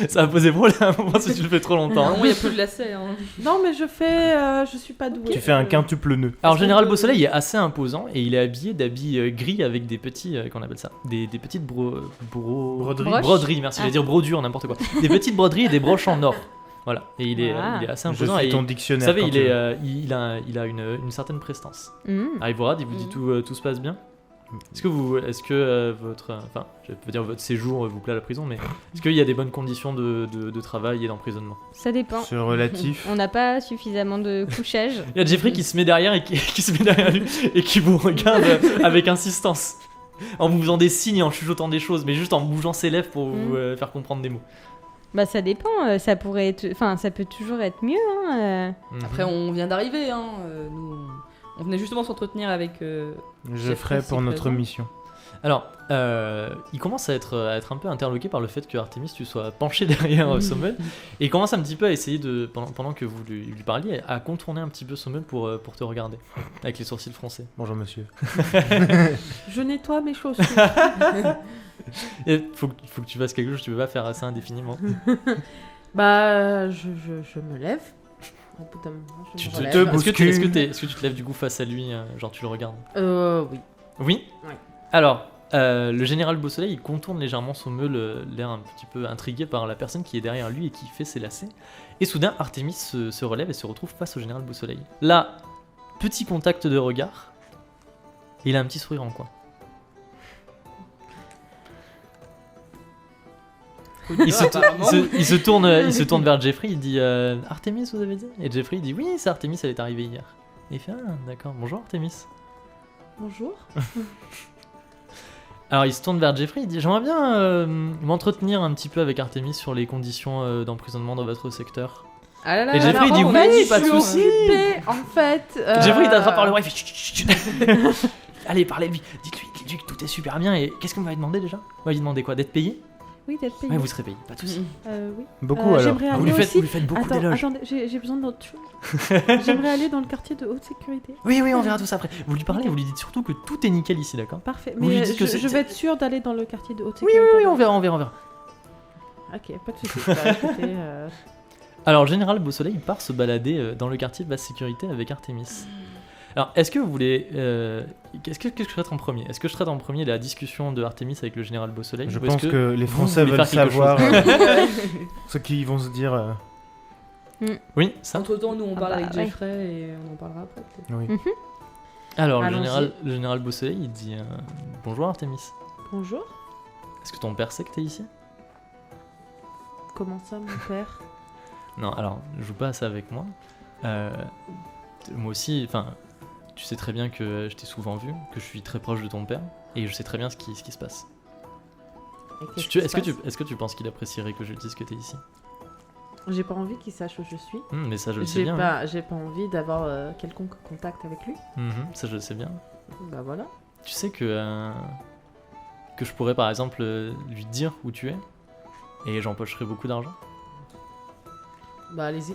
Ça va poser problème si tu le fais trop longtemps. Non, il n'y a plus de lacets. Hein. Non, mais je suis pas douée. Tu fais un quintuple nœud. Alors général Beausoleil est assez imposant et il est habillé d'habits gris avec des petits qu'on appelle ça des petites Broderies. broderies merci j'allais dire brodure n'importe quoi des petites broderies et des broches en or voilà et il est assez Je imposant suis et ton vous dictionnaire. savez quand il tu veux. est il a une certaine prestance. Mm. Ivorad il vous dit tout se passe bien. Est-ce que votre enfin je peux dire votre séjour vous plaît à la prison mais est-ce qu'il y a des bonnes conditions de travail et d'emprisonnement? Ça dépend. C'est relatif. On n'a pas suffisamment de couchage. Il y a Jeffrey qui se met derrière et qui se met derrière lui et qui vous regarde avec insistance. En vous faisant des signes et en chuchotant des choses, mais juste en bougeant ses lèvres pour vous faire comprendre des mots. Bah ça dépend, ça pourrait être... Enfin, ça peut toujours être mieux, hein. Après, on vient d'arriver. Hein. Nous, on venait justement s'entretenir avec. Je ferai pour notre présent. mission. Alors, il commence à être un peu interloqué par le fait que Artemis, tu sois penché derrière Sommel, et il commence un petit peu à essayer de, pendant que vous lui parliez, à contourner un petit peu Sommel pour te regarder, avec les sourcils froncés. Bonjour monsieur. Je nettoie mes chaussures. Il faut que tu fasses quelque chose, tu peux pas faire ça indéfiniment. Bah, je me lève. Au bout d'un moment, je Tu me te- relève. Est-ce que tu te lèves du coup face à lui, genre tu le regardes? Oui. Oui. Ouais. Alors, le général Beausoleil, il contourne légèrement Sommel, l'air un petit peu intrigué par la personne qui est derrière lui et qui fait ses lacets. Et soudain, Artemis se relève et se retrouve face au général Beausoleil. Là, petit contact de regard, et il a un petit sourire en coin. Il se tourne vers Jeffrey, il dit Artemis, vous avez dit? Et Jeffrey il dit oui, c'est Artemis, elle est arrivée hier. Et il fait ah, d'accord, bonjour Artemis. Bonjour. Alors il se tourne vers Jeffrey, il dit j'aimerais bien m'entretenir un petit peu avec Artemis sur les conditions d'emprisonnement dans votre secteur. Ah là là, Et Jeffrey, il dit on oui, a dit, pas de je suis soucis. occupée, en fait. Jeffrey il t'attrape par le bras, il fait chut, chut, chut. Allez, parlez-lui, dites-lui que tout est super bien. Et qu'est-ce qu'on va lui demander déjà? On va lui demander quoi? D'être payé? Oui, d'être payé. Ouais, vous serez payé, pas de soucis. Oui. Beaucoup alors. J'aimerais Ah, vous aller lui aussi. faites beaucoup Attends, d'éloges. attendez, j'ai besoin d'autre chose. J'aimerais aller dans le quartier de haute sécurité. Oui, on verra tout ça après. Vous lui parlez, vous lui dites surtout que tout est nickel ici, d'accord? Parfait. Vous lui Mais dites que c'est- je vais être sûre d'aller dans le quartier de haute Oui, sécurité. on verra. Ok, pas de soucis. Bah, écoutez, Alors, Général Beausoleil part se balader dans le quartier de basse sécurité avec Artemis. Alors, est-ce que vous voulez... qu'est-ce que je traite en premier? Est-ce que je traite en premier la discussion de Artemis avec le Général Beausoleil? Je ou est-ce pense que les vous Français voulez veulent faire quelque savoir chose ce qu'ils vont se dire. Oui, ça. Entre temps, nous on Ah parle bah, avec ouais. Jeffrey et on en parlera après. peut-être. Oui. Alors, Allons-y. le général Beausoleil, il dit bonjour Artemis. bonjour. Est-ce que ton père sait que t'es ici? Comment ça, mon père? Non, alors, joue pas à ça avec moi. Moi aussi, enfin, tu sais très bien que je t'ai souvent vu, que je suis très proche de ton père, et je sais très bien ce qui se passe. Et qu'est-ce qui se Est-ce que tu penses qu'il apprécierait que je lui dise que t'es ici? passe J'ai pas envie qu'il sache où je suis. Mais ça, je le sais bien. Oui. J'ai pas envie d'avoir quelconque contact avec lui. Ça, je le sais bien. Bah voilà. Tu sais que je pourrais par exemple lui dire où tu es et j'empocherais beaucoup d'argent. Bah allez-y.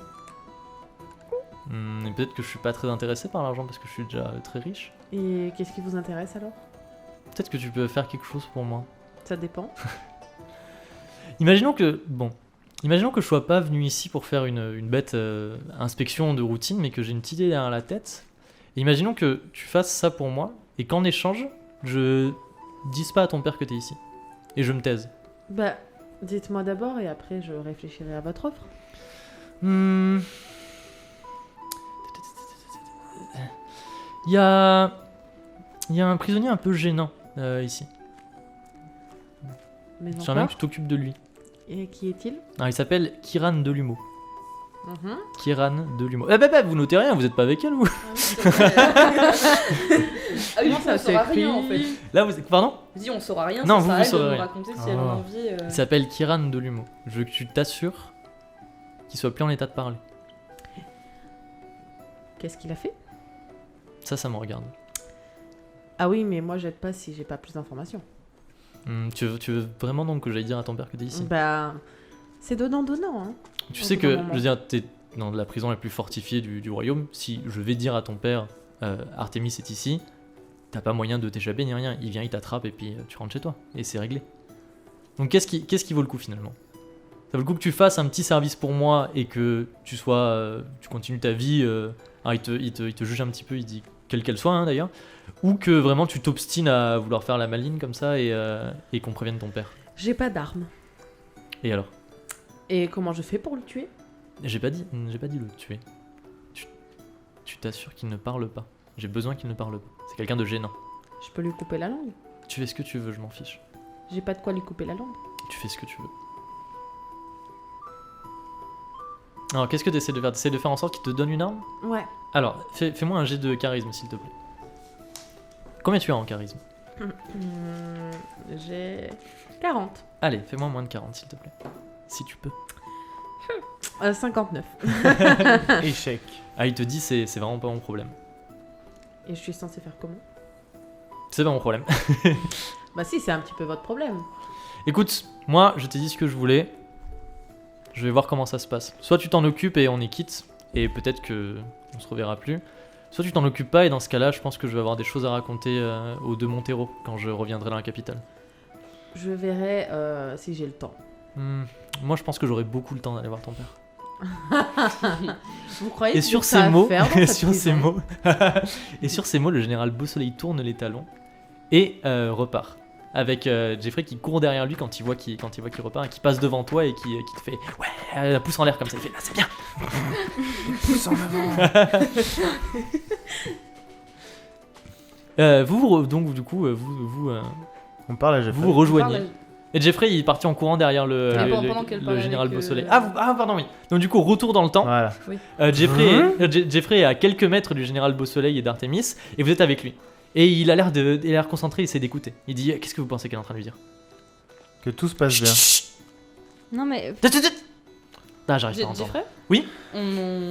Et peut-être que je suis pas très intéressé par l'argent parce que je suis déjà très riche. Et qu'est-ce qui vous intéresse alors? Peut-être que tu peux faire quelque chose pour moi. Ça dépend. Imaginons que je sois pas venu ici pour faire une bête inspection de routine, mais que j'ai une petite idée derrière la tête. Et imaginons que tu fasses ça pour moi et qu'en échange, je dise pas à ton père que t'es ici. Et je me taise. Bah dites-moi d'abord et après je réfléchirai à votre offre. Il y a un prisonnier un peu gênant ici. Mais J'aimerais bien que encore. tu t'occupes de lui. Et qui est-il? Alors, il s'appelle Kiran Delumeau. Mhm. Kiran Delumeau. Vous notez rien, vous êtes pas avec elle vous? Ah oui, Comment du coup, ça on saura s'écrit? rien en fait. Là, pardon? Dis, on saura rien. Non, ça vous, sert à vous elle saurez de nous rien. raconter si elle en a Ah. envie. Il s'appelle Kiran Delumeau. Je veux que tu t'assures qu'il soit plus en état de parler. Qu'est-ce qu'il a fait? Ça me regarde. Ah oui, mais moi j'aide pas si j'ai pas plus d'informations. Tu veux vraiment donc que j'aille dire à ton père que t'es ici? Bah, c'est donnant-donnant. Hein. Tu Au sais bout que, d'un je moment. veux dire, t'es dans la prison la plus fortifiée du royaume. Si je vais dire à ton père, Artemis est ici, t'as pas moyen de t'échapper ni rien. Il vient, il t'attrape et puis tu rentres chez toi. Et c'est réglé. Donc qu'est-ce qui vaut le coup finalement? Ça vaut le coup que tu fasses un petit service pour moi et que tu continues ta vie. Alors il te juge un petit peu, il dit quelle qu'elle soit hein, d'ailleurs. Ou que vraiment tu t'obstines à vouloir faire la maline comme ça et qu'on prévienne ton père. J'ai pas d'armes. Et alors? Et comment je fais pour le tuer? J'ai pas dit le tuer. Tu t'assures qu'il ne parle pas. J'ai besoin qu'il ne parle pas. C'est quelqu'un de gênant. Je peux lui couper la langue. Tu fais ce que tu veux, je m'en fiche. J'ai pas de quoi lui couper la langue. Tu fais ce que tu veux. Alors, qu'est-ce que tu essaies de faire? Tu essaies de faire en sorte qu'il te donne une arme? Ouais. Alors, fais-moi un jet de charisme, s'il te plaît. Combien tu as en charisme? J'ai 40. Allez, fais-moi moins de 40, s'il te plaît. Si tu peux. 59. Échec. Ah, il te dit, c'est vraiment pas mon problème. Et je suis censée faire comment? C'est pas mon problème. Bah si, c'est un petit peu votre problème. Écoute, moi, je t'ai dit ce que je voulais. Je vais voir comment ça se passe. Soit tu t'en occupes et on est quitte, et peut-être que on se reverra plus. Soit tu t'en occupes pas, et dans ce cas-là, je pense que je vais avoir des choses à raconter aux deux Montero quand je reviendrai dans la capitale. Je verrai si j'ai le temps. Moi, je pense que j'aurai beaucoup le temps d'aller voir ton père. Vous croyez Et que sur ça ces à mots, faire dans et cette sur ces prison mots, et sur ces mots, le général Beausoleil tourne les talons et repart. Avec Jeffrey qui court derrière lui quand il voit qu'il repart et qui passe devant toi et qui te fait ouais, la pousse en l'air comme ça. Il fait là, c'est bien. Pousse en avant. Donc du coup, vous On parle à Jeffrey. vous rejoignez. Et Jeffrey il est parti en courant derrière le pendant qu'elle parlait général avec, Beausoleil. Pardon, oui. Donc du coup, retour dans le temps. Voilà. Jeffrey est à quelques mètres du général Beausoleil et d'Artemis, et vous êtes avec lui. Et il a l'air concentré, il essaie d'écouter. Il dit qu'est-ce que vous pensez qu'elle est en train de lui dire? Que tout se passe bien. Non, mais Ah, j'arrive pas à entendre. Jeffrey? Oui. On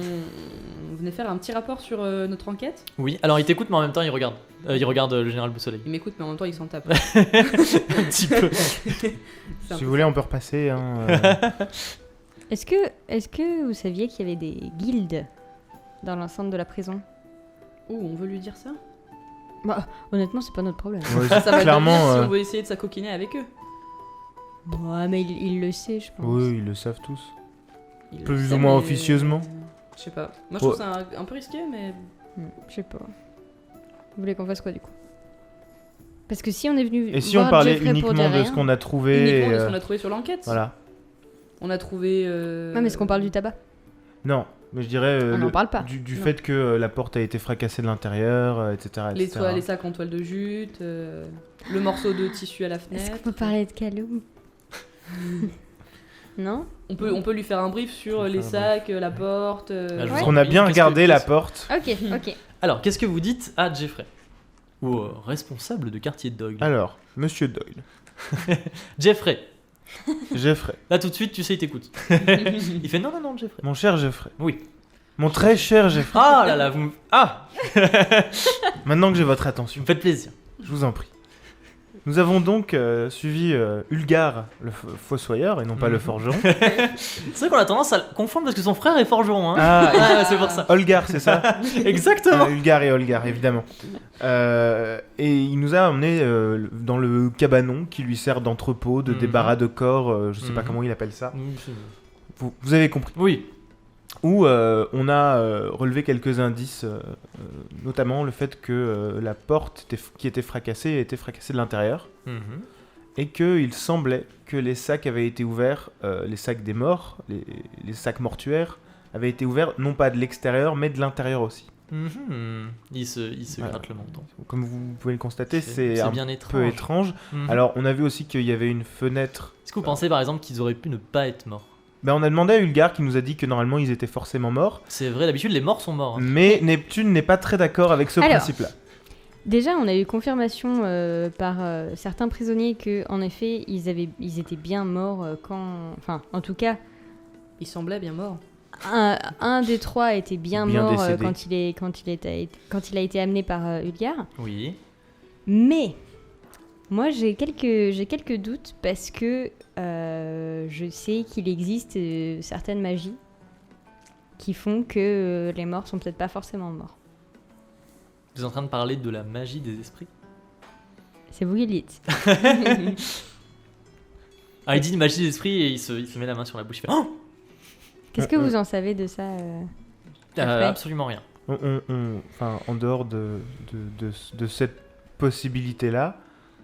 venait faire un petit rapport sur notre enquête. Oui, alors il t'écoute, mais en même temps il regarde. Il regarde le général Beausoleil. Il m'écoute, mais en même temps, il s'en tape. Un petit peu. Si vous voulez, on peut repasser. Hein, est-ce que vous saviez qu'il y avait des guildes dans l'enceinte de la prison? Oh, on veut lui dire ça? Bah, honnêtement, c'est pas notre problème. ouais, Ça va clairement. devenir si on veut essayer de s'acoquiner avec eux. Ouais, mais il le sait, je pense. Oui, ils le savent tous. Ils le Plus savent, ou moins mais- officieusement. Je sais pas. Moi, je trouve ça un peu risqué, mais. Je sais pas. Vous voulez qu'on fasse quoi du coup? Parce que si on est venu Et si on voir parlait Jeffrey pour uniquement dire de ce rien- qu'on a trouvé Uniquement de ce qu'on a trouvé sur l'enquête. Voilà. On a trouvé. Ouais, mais est-ce qu'on parle du tabac? Non, mais je dirais On n'en parle pas. du Non. fait que la porte a été fracassée de l'intérieur, etc. les, etc. les sacs en toile de jute, le morceau de tissu à la Est-ce fenêtre. qu'on peut parler de Calou? Non? On peut lui faire un brief sur Faut les faire un sacs, la porte. je vous Parce en qu'on a prie, bien qu'est-ce regardé que- la qu'est-ce- porte. Ok, ok. Alors, qu'est-ce que vous dites à Jeffrey? Ou responsable de quartier de Doyle. Alors, Monsieur Doyle. Jeffrey, Jeffrey. là tout de suite, tu sais, il t'écoute. Il fait non, Jeffrey. Mon cher Jeffrey. Oui. Mon très cher Jeffrey. Ah là là, vous me... Ah, Maintenant que j'ai votre tu attention, me faites plaisir. je vous en prie. Nous avons donc suivi Ulgar, le fossoyeur, et non pas le Mhm. forgeron. C'est vrai qu'on a tendance à le confondre parce que son frère est forgeron. Hein. Ah, C'est pour ça. Olgar, c'est ça? Exactement. Ulgar et Olgar, évidemment. Et il nous a emmenés dans le cabanon qui lui sert d'entrepôt, de Mhm. débarras de corps, je sais pas Mhm. comment il appelle ça. Oui, c'est- Vous avez compris. Oui. Où on a relevé quelques indices, notamment le fait que la porte qui était fracassée était fracassée de l'intérieur, Mhm. et qu'il semblait que les sacs avaient été ouverts, les sacs des morts, les sacs mortuaires, avaient été ouverts non pas de l'extérieur, mais de l'intérieur aussi. Mhm. Il se Voilà. gratte le menton. Comme vous pouvez le constater, c'est un bien peu étrange. étrange. Mhm. Alors, on a vu aussi qu'il y avait une fenêtre. Est-ce que vous pensez par exemple qu'ils auraient pu ne pas être morts? On a demandé à Ulgar qui nous a dit que normalement ils étaient forcément morts, C'est vrai, d'habitude les morts sont morts. Hein. mais Neptune n'est pas très d'accord avec ce Alors. principe-là. Déjà, on a eu confirmation par certains prisonniers que, en effet, ils étaient bien morts quand. Enfin, en tout cas, Il semblait bien mort. un des trois était bien Bien mort décédé. quand il a été amené par Ulgar. Oui. Mais moi j'ai quelques doutes parce que je sais qu'il existe certaines magies qui font que les morts sont peut-être pas forcément morts. Vous êtes en train de parler de la magie des esprits. C'est vous qui le dites. Ah, il dit magie des esprits et il se met la main sur la bouche. Il fait oh Qu'est-ce que vous en savez de ça Après. Absolument rien. Enfin, en dehors de cette possibilité-là,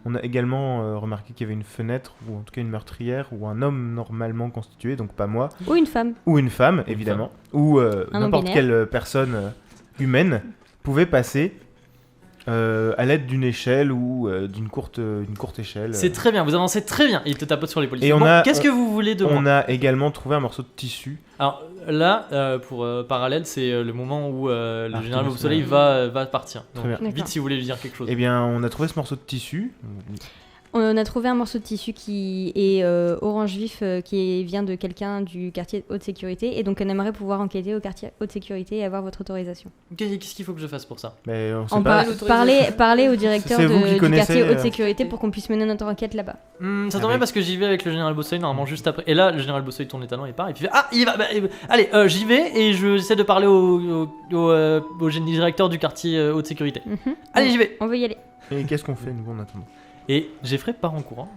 on a également remarqué qu'il y avait une fenêtre, ou en tout cas une meurtrière, ou un homme normalement constitué, donc pas moi, Ou une femme. ou une femme, évidemment, ou n'importe non-binaire. quelle personne humaine pouvait passer à l'aide d'une échelle ou d'une courte échelle. C'est très bien, vous avancez très bien. Il te tapote sur l'épaule. Il Et fait, on bon, a- qu'est-ce que vous voulez de moi On a également trouvé un morceau de tissu. Alors là, pour parallèle, c'est le moment où le Ah, général tout au soleil doucement. va partir. Donc, Très bien. vite D'accord. si vous voulez lui dire quelque chose. Eh bien, on a trouvé ce morceau de tissu. On a trouvé un morceau de tissu qui est orange vif, qui vient de quelqu'un du quartier haute sécurité, et donc on aimerait pouvoir enquêter au quartier haute sécurité et avoir votre autorisation. Qu'est-ce qu'il faut que je fasse pour ça? Mais on sait En pas. parler au directeur C'est vous qui du connaissez, quartier haute euh, sécurité pour qu'on puisse mener notre enquête là-bas. Ça tombe bien Avec- parce que j'y vais avec le général Bossoy normalement juste après. Et là, le général Bossoy tourne les talons et part. Et puis il fait, ah, il va. Allez, j'y vais et j'essaie de parler au directeur du quartier haute sécurité. Mhm. Allez, j'y vais. On veut y aller. Et qu'est-ce qu'on fait, nous, en attendant? Et Jeffrey part en courant.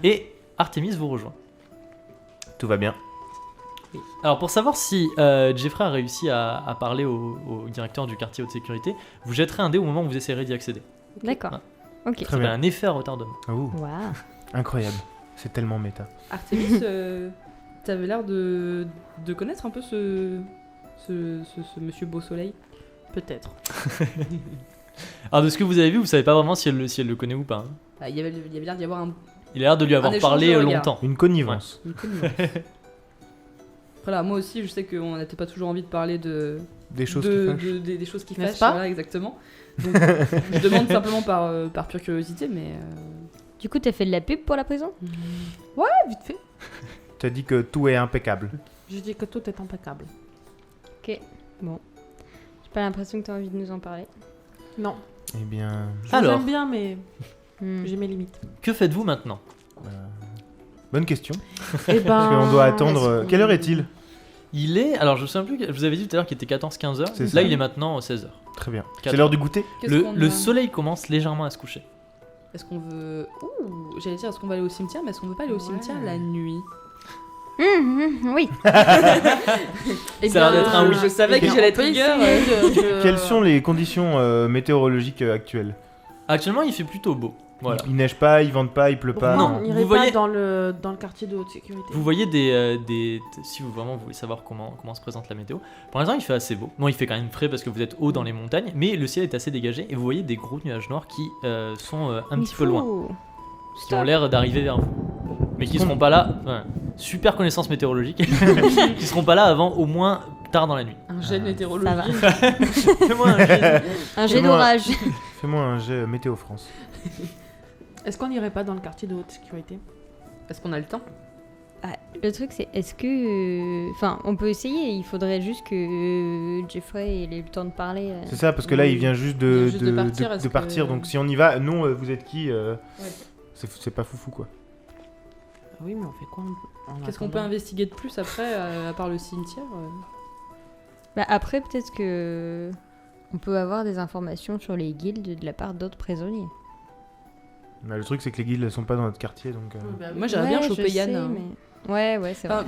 Et Artemis vous rejoint. Tout va bien. Alors pour savoir si Jeffrey a réussi à parler au directeur du quartier haute sécurité, vous jetterez un dé au moment où vous essayerez d'y accéder. D'accord. Ok. Ça Très s'appelle bien. un effet à retardement. Ouh, Waouh. incroyable. C'est tellement méta. Artemis, t'avais l'air de connaître un peu ce monsieur Beau Soleil. Peut-être. Alors de ce que vous avez vu, vous savez pas vraiment si elle le connaît ou pas. hein. Ah, il y avait l'air d'y avoir un Il a l'air de lui avoir échange parlé de regards. longtemps. Une connivence. une connivence. Après là, moi aussi, je sais qu'on n'a peut-être pas toujours envie de parler de Des choses qui fâchent. des choses qui N'est-ce fâchent. pas Voilà, exactement. Donc, je demande simplement par pure curiosité, mais Du coup, t'as fait de la pub pour la prison Vite fait. Tu as dit que tout est impeccable. Je dis que tout est impeccable. J'ai pas l'impression que t'as envie de nous en parler. Non. Eh bien, Alors. J'aime bien, mais Hmm. j'ai mes limites. Que faites-vous maintenant? bonne question. Eh ben. Parce qu'on doit attendre. est-ce qu'on- Quelle heure est-il? Il est, alors je me souviens plus, je vous avais dit tout à l'heure qu'il était 14-15 heures. C'est Là ça. il est maintenant 16 heures. Très bien. Quatre C'est l'heure du goûter? qu'est-ce qu'on Le a- soleil commence légèrement à se coucher. Est-ce qu'on veut j'allais dire est-ce qu'on va aller au cimetière, mais est-ce qu'on veut pas aller au Ouais. cimetière la nuit? Oui. Eh Ça a l'air d'être un oui. Je savais que Eh bien, j'allais on peut trigger. essayer de- Quelles sont les conditions météorologiques actuelles? Actuellement il fait plutôt beau. Voilà. Il neige pas, il vente pas, il pleut pas. Non. On n'irait vous pas voyez- dans le quartier de haute sécurité. Vous voyez si vous vraiment voulez savoir comment se présente la météo. Pour l'instant il fait assez beau. Bon il fait quand même frais parce que vous êtes haut dans les montagnes, mais le ciel est assez dégagé et vous voyez des gros nuages noirs qui sont un petit peu loin, qui ont l'air d'arriver vers vous, mais qui seront pas là. Ouais. Super connaissance météorologique, qui seront pas là avant au moins tard dans la nuit. Un jet de Ça météorologie. va. Fais-moi un jet. Un jet Fais-moi- d'orage. Fais-moi un jet Météo France. Est-ce qu'on n'irait pas dans le quartier de haute sécurité? Est-ce qu'on a le temps? Ah, le truc, c'est est-ce que. Enfin, on peut essayer, il faudrait juste que Jeffrey ait eu le temps de parler. C'est ça, parce que là, il vient juste de, Il vient juste de partir, de est-ce partir, que- donc si on y va, non, vous êtes qui C'est pas foufou, quoi. Ah oui, mais on fait quoi en Qu'est-ce qu'on peut attendant investiguer de plus après, à part le cimetière Bah, après, peut-être que. On peut avoir des informations sur les guildes de la part d'autres prisonniers. Bah, le truc, c'est que les guildes, elles sont pas dans notre quartier, donc... Moi, j'aimerais bien choper je Yann. sais, hein. mais- Ouais, c'est vrai. Enfin,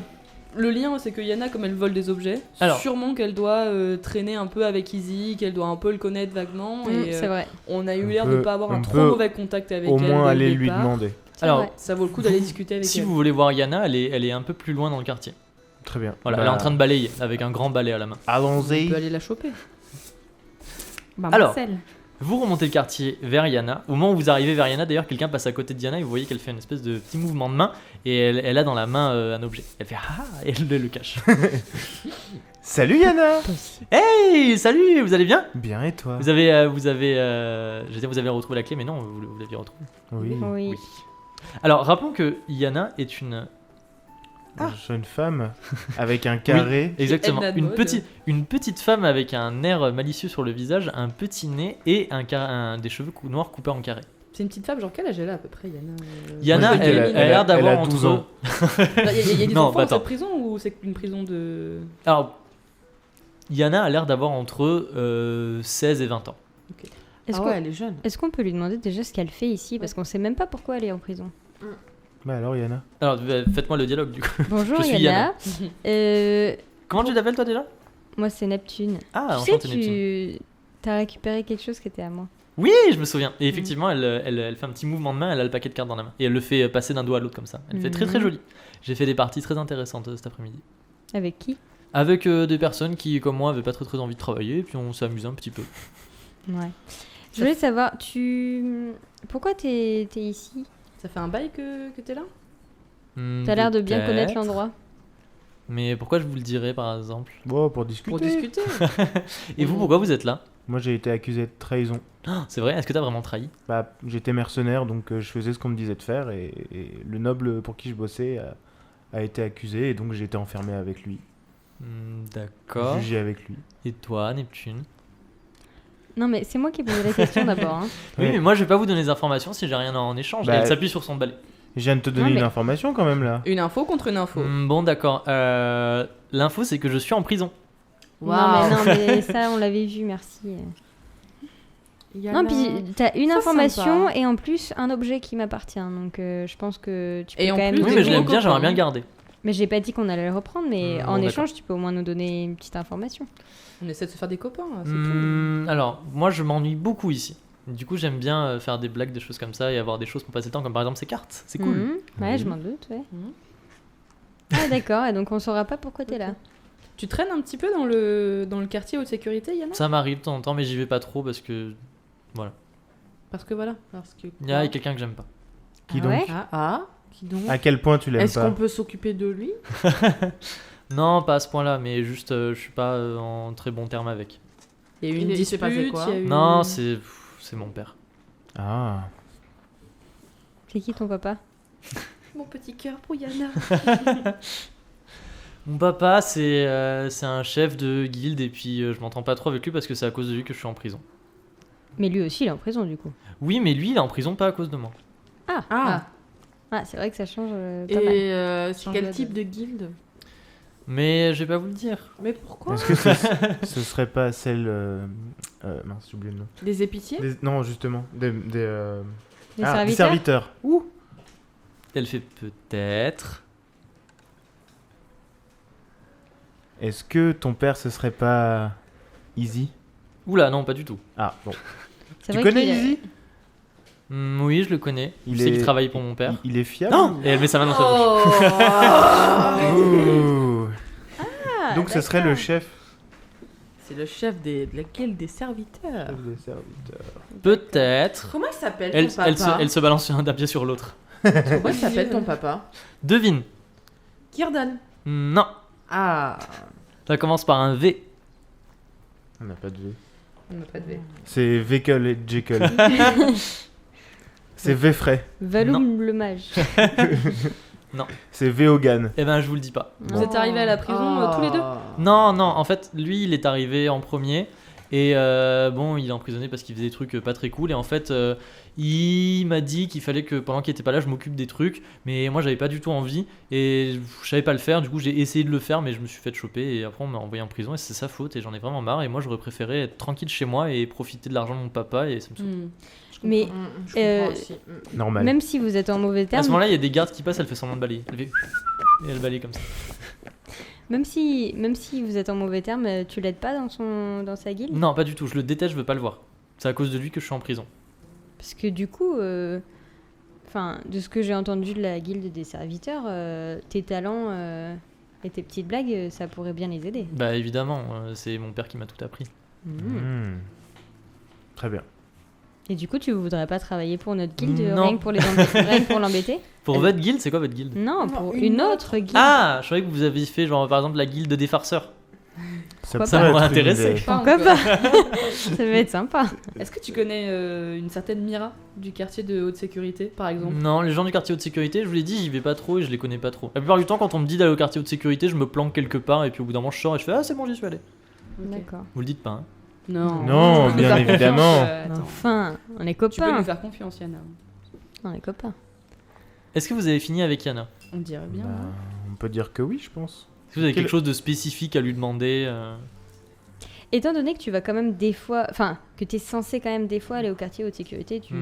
le lien, c'est que Yana, comme elle vole des objets, Alors. sûrement qu'elle doit traîner un peu avec Izzy, qu'elle doit un peu le connaître vaguement. Et C'est vrai. on a eu On l'air peut- de pas avoir on un peut trop mauvais contact avec Au elle. moins dès aller le lui départ. demander. C'est Alors, vrai. Ça vaut le coup d'aller discuter avec si elle. vous voulez voir Yana, elle est un peu plus loin dans le quartier. Très bien. Voilà, Bah, elle est en train de balayer avec un grand balai à la main. On Allons-y. peut aller la choper. Bah, Alors. Marcel. Vous remontez le quartier vers Yana. Au moment où vous arrivez vers Yana, d'ailleurs, quelqu'un passe à côté de Yana et vous voyez qu'elle fait une espèce de petit mouvement de main et elle a dans la main un objet. Elle fait ah et elle le cache. Salut Yana. Hey, salut, vous allez bien? Bien, et toi? Vous avez, je veux dire, vous avez retrouvé la clé, mais non, vous l'aviez retrouvée. Oui. Oui. Alors, rappelons que Yana est une Je suis une femme avec un carré. Exactement. Edna de Une mode. une petite femme avec un air malicieux sur le visage, un petit nez et des cheveux noirs coupés en carré. C'est une petite femme, genre quel âge elle a à peu près, Yana Yana, Moi, je dis elle, qu'elle a- elle a l'air d'avoir elle a 12 entre... ans. Il y a des Non, enfants bah dans cette attends. prison ou c'est une prison de... Alors, Yana a l'air d'avoir entre 16 et 20 ans. Est-ce Ah qu'on ouais, elle est jeune. est-ce qu'on peut lui demander déjà ce qu'elle fait ici parce qu'on sait même pas pourquoi elle est en prison. Bah alors, Yana. Alors, faites-moi le dialogue du coup. Bonjour Je suis Yana. Comment tu t'appelles toi déjà? Moi c'est Neptune. Ah, Tu sais, enchanté Neptune. tu as récupéré quelque chose qui était à moi. Oui, je me souviens. Et effectivement, elle fait un petit mouvement de main, elle a le paquet de cartes dans la main. Et elle le fait passer d'un doigt à l'autre comme ça. Elle fait très très Mhm. joli. J'ai fait des parties très intéressantes cet après-midi. Avec qui? Avec des personnes qui, comme moi, avaient pas très très envie de travailler, et puis on s'est amusé un petit peu. Ouais. Je voulais savoir, pourquoi t'es ici? Ça fait un bail que t'es là? T'as l'air de bien Peut-être. connaître l'endroit. Mais pourquoi je vous le dirais par exemple? Bon, pour discuter. Pour discuter. Et vous, pourquoi vous êtes là? Moi, j'ai été accusé de trahison. Ah, c'est vrai, est-ce que t'as vraiment trahi? Bah, j'étais mercenaire, donc je faisais ce qu'on me disait de faire, et le noble pour qui je bossais a été accusé, et donc j'ai été enfermé avec lui, D'accord. jugé avec lui. Et toi, Neptune? Non mais c'est moi qui ai posé la question d'abord. Hein. Oui, Ouais. mais moi je vais pas vous donner des informations si j'ai rien en échange. Bah, Elle s'appuie sur son balai. Je viens de te donner Non, mais- une information quand même là. Une info contre une info. Bon, d'accord. L'info, c'est que je suis en prison. Non mais ça on l'avait vu, merci. Non puis t'as une Ça, information sympa. et en plus un objet qui m'appartient, donc je pense que tu peux Et quand en même. plus, Oui, des mais je l'aime nouveaux bien, j'aimerais copains. bien le garder. Mais j'ai pas dit qu'on allait le reprendre, mais Bon, en d'accord. échange tu peux au moins nous donner une petite information. On essaie de se faire des copains, c'est tout. Alors, moi je m'ennuie beaucoup ici. Du coup, j'aime bien faire des blagues, des choses comme ça et avoir des choses pour passer le temps, comme par exemple ces cartes. C'est cool. Mhm. Ouais, Oui. je m'en doute, ouais. Mhm. Ah d'accord, et donc on saura pas pourquoi t'es là. Tu traînes un petit peu dans le quartier haute sécurité, Yana? Ça m'arrive de temps en temps, mais j'y vais pas trop parce que Parce que voilà. Parce que il y a quelqu'un que j'aime pas. Qui Ah donc ouais Qui donc À quel point tu l'aimes Est-ce pas qu'on peut s'occuper de lui? Non, pas à ce point-là, mais juste je suis pas en très bon terme avec. Il y a eu une Il s'est dispute, passé quoi il y a eu... Non, c'est mon père. Ah. C'est qui ton papa? Mon petit cœur pour Yana. Mon papa, c'est un chef de guilde et puis je m'entends pas trop avec lui parce que c'est à cause de lui que je suis en prison. Mais lui aussi il est en prison du coup. Oui, mais lui, il est en prison pas à cause de moi. Ah, Ah c'est vrai que ça change pas mal. et c'est Change quel de- type de guilde? Mais je vais pas vous le dire. Mais pourquoi? Est-ce que ce serait pas celle. Mince, j'ai oublié le nom. Des épiciers? Non, justement. Des Les des serviteurs. serviteurs. Elle fait peut-être. Est-ce que ton père, ce serait pas Easy? Oula, non, pas du tout. Ah, bon. C'est Tu vrai connais qu'il a- Easy? Oui, je le connais. Il Je sais est- qu'il travaille pour mon père. Il est fiable? Non Et elle met sa main dans sa bouche. Ouh. Ah, Donc ce serait le chef. C'est le chef de la guilde des serviteurs. Chef des serviteurs. Peut-être. Comment il s'appelle Elle, ton papa? elle se balance d'un pied sur l'autre. Comment il s'appelle ton papa? Devine. Kirdan. Non. Ah. Ça commence par un V. On n'a pas de V. On n'a pas de V. C'est Vekel et Jekyll. C'est Vefray. Valoum le mage. C'est Veogan. Eh ben, je vous le dis pas. Vous êtes arrivés à la prison tous les deux? Non, non, en fait, lui, il est arrivé en premier. Et bon, il est emprisonné parce qu'il faisait des trucs pas très cool. Et en fait, il m'a dit qu'il fallait que pendant qu'il était pas là, je m'occupe des trucs. Mais moi, j'avais pas du tout envie. Et je savais pas le faire. Du coup, j'ai essayé de le faire, mais je me suis fait choper. Et après, on m'a envoyé en prison. Et c'est sa faute. Et j'en ai vraiment marre. Et moi, j'aurais préféré être tranquille chez moi et profiter de l'argent de mon papa. Et ça me saoule. Hmm. Mais Je comprends aussi. Normal. même si vous êtes en mauvais À ce terme, moment-là, il y a des gardes qui passent. Elle fait semblant de balayer. Elle fait. Et elle balaye comme ça. même si vous êtes en mauvais terme, tu l'aides pas dans sa guilde? Non, pas du tout. Je le déteste. Je veux pas le voir. C'est à cause de lui que je suis en prison. Parce que du coup, enfin, de ce que j'ai entendu de la guilde des serviteurs, tes talents et tes petites blagues, ça pourrait bien les aider. Bah, évidemment. C'est mon père qui m'a tout appris. Hmm. Très bien. Et du coup, tu voudrais pas travailler pour notre guilde Non. rien que pour rien que pour l'embêter? Pour votre guilde, c'est quoi votre guilde? Non, Non, pour une une autre guilde. Ah, je croyais que vous aviez fait genre par exemple la guilde des farceurs. Ça Pourquoi Ça pourrait m'aurait être une intéressé. idée. Pas Pourquoi encore. pas Ça va être sympa. Est-ce que tu connais une certaine Mira du quartier de haute sécurité, par exemple Non, les gens du quartier haute sécurité, je vous l'ai dit, j'y vais pas trop et je les connais pas trop. La plupart du temps, quand on me dit d'aller au quartier haute sécurité, je me planque quelque part et puis au bout d'un moment, je sors et je fais ah, c'est bon, j'y suis allé. Ok. D'accord. Vous le dites pas, hein. Non. Non, Tu peux bien nous faire évidemment. confiance, attends. Enfin, on est Tu peux copains. nous faire confiance, Yana. On est copains. Est-ce que vous avez fini avec Yana? On dirait bien. Bah, hein. on peut dire que oui, je pense. Est-ce que vous avez Quel- quelque chose de spécifique à lui demander Étant donné que tu vas quand même des fois, enfin, que tu es censé quand même des fois aller au quartier haute sécurité, tu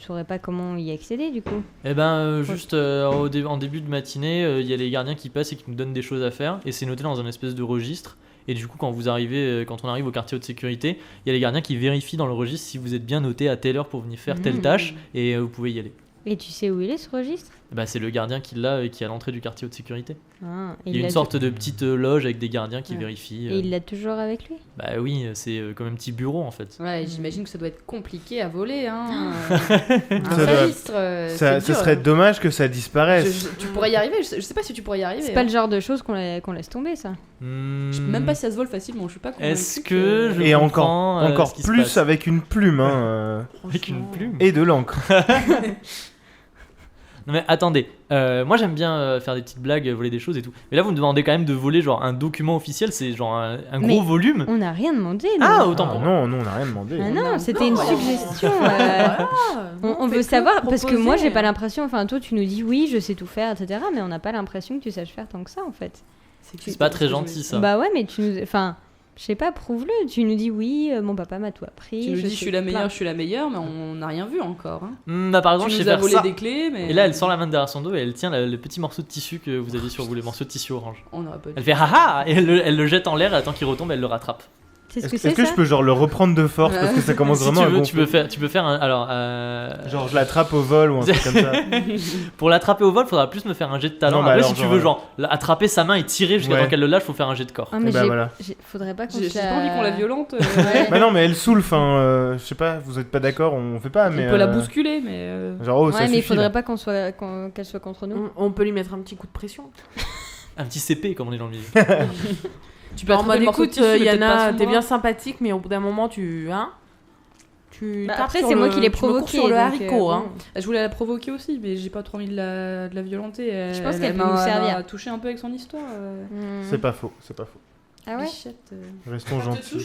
saurais pas comment y accéder du coup. Eh ben, juste en début de matinée, il y a les gardiens qui passent et qui nous donnent des choses à faire, et c'est noté dans un espèce de registre. Et du coup, quand on arrive au quartier haute sécurité, il y a les gardiens qui vérifient dans le registre si vous êtes bien noté à telle heure pour venir faire telle tâche, et vous pouvez y aller. Et tu sais où il est ce registre? Eh ben, c'est le gardien qui l'a et qui est à l'entrée du quartier haute sécurité. Ah, et Il y a une l'a sorte de petite loge avec des gardiens qui Ouais. vérifient. Et il l'a toujours avec lui? Bah oui, c'est comme un petit bureau en fait. Ouais, j'imagine que ça doit être compliqué à voler, hein. Un Ça doit- registre, Ça, c'est ce dur, serait hein. dommage que ça disparaisse. Tu pourrais y arriver, je sais pas si tu pourrais y arriver. C'est pas hein. le genre de choses qu'on laisse tomber, ça. Je sais même pas si ça se vole facilement, je suis pas convaincue. Est-ce que je Et comprends, encore ce qui se plus passe avec une plume, avec une Franchement. plume. et de l'encre. Non mais attendez, moi j'aime bien faire des petites blagues, voler des choses et tout. Mais là vous me demandez quand même de voler genre un document officiel, c'est genre un Mais- gros volume. On n'a rien demandé. nous. Ah autant Ah, pour moi. non, non, on n'a rien demandé. Ah On non, a- c'était une non, suggestion. Voilà. On fait veut que savoir, parce que moi proposer. j'ai pas l'impression, enfin toi tu nous dis oui, je sais tout faire, etc. Mais on n'a pas l'impression que tu saches faire tant que ça en fait. C'est pas très gentil ça. Bah ouais, mais tu nous. Enfin, je sais pas, prouve-le. Tu nous dis oui, mon papa m'a tout appris. Tu nous dis je sais suis la plein- meilleure, je suis la meilleure, mais on n'a rien vu encore. Hein. Bah par exemple Tu je sais nous as faire volé ça. des clés, mais. Et là elle sort la main derrière son dos et elle tient le petit morceau de tissu que vous aviez sur vous, les morceaux de tissu orange. On n'aurait pas dû. Elle fait haha et elle le jette en l'air et attend qu'il retombe, elle le rattrape. C'est ce Est-ce que est-ce c'est que ça je peux genre le reprendre de force parce que ça commence Si vraiment tu à veux, gonfler. tu peux faire un. Alors, Genre je l'attrape au vol ou un truc comme ça. pour l'attraper au vol, faudra plus me faire un jet de talent. Non, bah Après, alors, si tu genre, veux, genre, attraper sa main et tirer jusqu'à Ouais. temps qu'elle le lâche, faut faire un jet de corps. Ah, mais Et bah voilà. faudrait pas qu'on J'ai se pas envie qu'on la violente. Bah non, mais elle saoule, enfin, je sais pas, vous êtes pas d'accord, on fait pas, mais. On peut la bousculer, mais. Genre, oh, ça Ouais, mais il suffit. faudrait là. pas qu'elle soit contre nous. On peut lui mettre un petit coup de pression. Un petit CP, comme on est dans le milieu. Tu peux En attraper mode le morceau de écoute, tissu, mais peut-être pas Yana, son t'es bras. bien sympathique, mais au bout d'un moment, tu Bah, tapes après, sur c'est moi le- qui l'ai tu me cours provoqué. sur le donc, haricot, hein. Je voulais la provoquer aussi, mais j'ai pas trop envie de la violenter. Je pense Elle qu'elle peut m'a- nous elle servir. m'a touché un peu avec son histoire. Hmm. C'est pas faux, c'est pas faux. Ah ouais. Bichette, Restons gentils.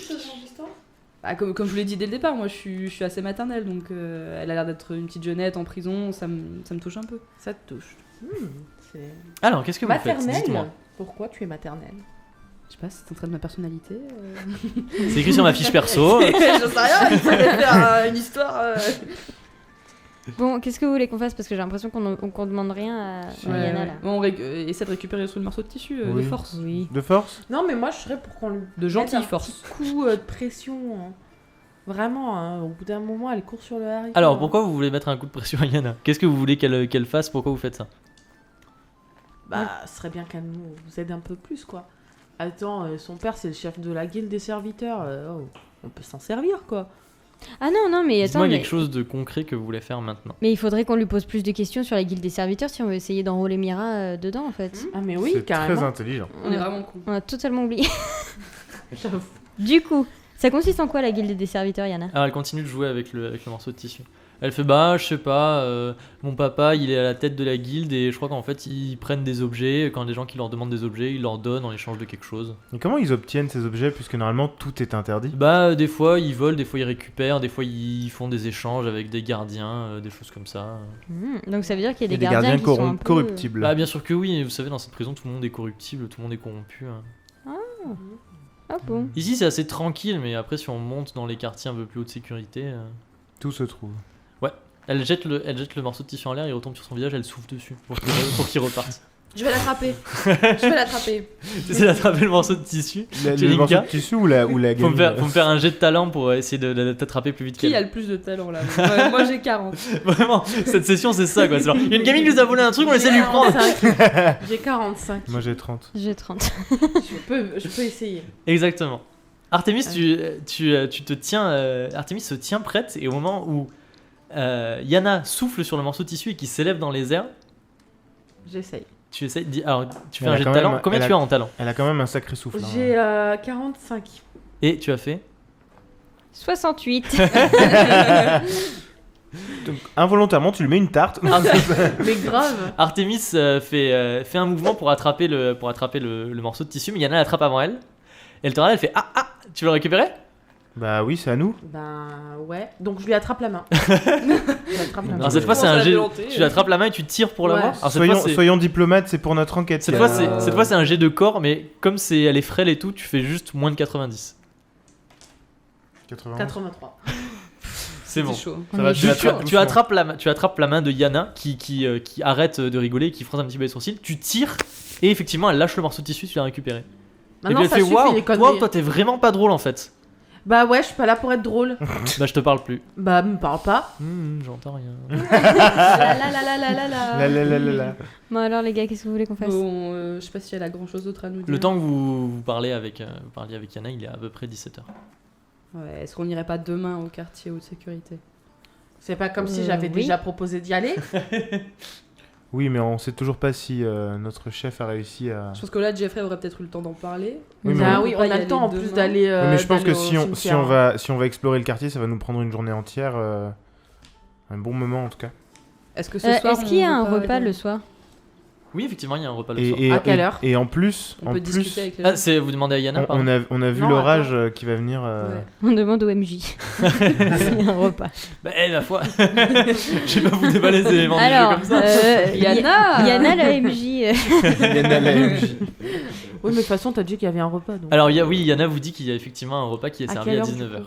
Ah, comme je vous l'ai dit dès le départ, moi je suis assez maternelle, donc elle a l'air d'être une petite jeunette en prison, ça me touche un peu. Ça te touche. C'est Alors, qu'est-ce que vous faites Dites-moi. maternelle. Pourquoi tu es maternelle? Je sais pas, c'est un trait de ma personnalité. C'est écrit sur ma fiche perso. J'en sais rien, il fallait faire une histoire. Bon, qu'est-ce que vous voulez qu'on fasse? Parce que j'ai l'impression qu'on demande rien à Ouais, Yana ouais. là. Bon, on essaie de récupérer sous le morceau de tissu Oui. de force. Oui. De force Non, mais moi, je serais pour qu'on lui De gentille mette un force. petit coup de pression. Hein. Vraiment, hein, au bout d'un moment, elle court sur le haricot. Alors, hein. pourquoi vous voulez mettre un coup de pression à Yana Qu'est-ce que vous voulez qu'elle fasse Pourquoi vous faites ça Bah, ce serait bien qu'elle nous aide un peu plus, quoi. Attends, son père, c'est le chef de la guilde des serviteurs. Oh, on peut s'en servir, quoi. Ah non, non, mais attends. Dites-moi Mais... quelque chose de concret que vous voulez faire maintenant. mais il faudrait qu'on lui pose plus de questions sur la guilde des serviteurs si on veut essayer d'enrôler Mira dedans en fait. Ah, mais oui, C'est carrément. très intelligent. On est vraiment cons. On a totalement oublié. J'avoue. Du coup, ça consiste en quoi la guilde des serviteurs, Yana? Alors, elle continue de jouer avec le morceau de tissu. Elle fait bah, je sais pas, mon papa il est à la tête de la guilde et je crois qu'en fait ils prennent des objets. Quand des gens qui leur demandent des objets, ils leur donnent en échange de quelque chose. Et comment ils obtiennent ces objets puisque normalement tout est interdit? Bah, des fois ils volent, des fois ils récupèrent, des fois ils font des échanges avec des gardiens, des choses comme ça. Donc ça veut dire qu'il y a Il y des a des gardiens qui sont un peu... corruptibles. Bah, bien sûr que oui, vous savez, dans cette prison tout le monde est corruptible, tout le monde est corrompu. Hein. Ah bon. Ici c'est assez tranquille, mais après si on monte dans les quartiers un peu plus haute sécurité. Tout se trouve. Elle jette le morceau de tissu en l'air, il retombe sur son visage, elle souffle dessus pour qu'il reparte. Je vais l'attraper. Je vais l'attraper. J'essaie d'attraper le morceau de tissu. Le Jelinka, morceau de tissu ou la Faut gamine me faire un jet de talent pour essayer de t'attraper plus vite Qui a qu'elle. le plus de talent là? Moi j'ai 40. Vraiment, cette session c'est ça quoi. C'est genre, il y a une gamine qui nous a volé un truc, on essaie de lui prendre. 45. J'ai 45. Moi j'ai 30. J'ai 30. Je peux essayer. Exactement. Artemis, tu te tiens. Artemis se tient prête et au moment où Yana souffle sur le morceau de tissu et qui s'élève dans les airs, J'essaye. Tu essayes. Alors, tu fais Elle un a jet de quand talent. même- Combien elle tu a- as en talent? Elle a quand même un sacré souffle. hein. J'ai 45. Et tu as fait 68. Donc, involontairement, tu lui mets une tarte. Mais grave. Artemis fait un mouvement pour attraper le morceau de tissu, mais Yana l'attrape avant elle. Elle te regarde, elle fait ah, tu veux le récupérer? Bah oui, c'est à nous. Ben ouais. Donc je lui attrape la main. Je lui attrape la main. Alors cette fois, c'est Comment un ça, jet. la volonté, Tu l'attrapes la main et tu tires pour Ouais. l'avoir. Alors cette fois, Soyons diplomates, c'est pour notre enquête. cette Il y fois, a- c'est un jet de corps, mais comme elle est frêle et tout, tu fais juste moins de 90. 80. 83. C'est bon. chaud. Ça va, Tu, l'attrapes tu doucement. attrapes la main de Yana qui arrête de rigoler, qui fronce un petit peu les sourcils. Tu tires et effectivement elle lâche le morceau de tissu, tu l'as récupéré. Et Maintenant puis elle ça fait suffit waouh, les conneries. waouh, toi t'es vraiment pas drôle en fait. Bah ouais, je suis pas là pour être drôle. Bah je te parle plus. Bah me parle pas. J'entends rien. La la la la la la La la la la la. Bon alors les gars, qu'est-ce que vous voulez qu'on fasse? Bon, je sais pas si elle a grand chose d'autre à nous dire. Le temps que vous parliez avec Yana, il est à peu près 17h. Ouais, est-ce qu'on n'irait pas demain au quartier haute sécurité? C'est pas comme si j'avais oui. déjà proposé d'y aller. Oui, mais on sait toujours pas si notre chef a réussi à. Je pense que là, Jeffrey aurait peut-être eu le temps d'en parler. Oui, mais Bah on- oui, peut pas on y a aller le temps en plus demain. d'aller. Oui, mais je pense d'aller que au si cimetière. on va explorer le quartier, ça va nous prendre une journée entière. Un bon moment en tout cas. Est-ce que ce soir, Est-ce qu'il y a on un va pas repas aller- le soir? Oui, effectivement, il y a un repas le soir. À quelle heure Et en plus, On peut discuter avec les Ah, gens. vous demandez à Yana, on, pardon. on a vu Non, l'orage qui va venir. Ouais. On demande au MJ. C'est un repas. Bah, la foi. Je vais pas vous déballer les éléments Alors, du jeu comme ça. Yana Yana la MJ. Yana la MJ. Oui, mais de toute façon, t'as dit qu'il y avait un repas. Donc. Alors, oui, Yana vous dit qu'il y a effectivement un repas qui est À servi quelle à heure, du 19h.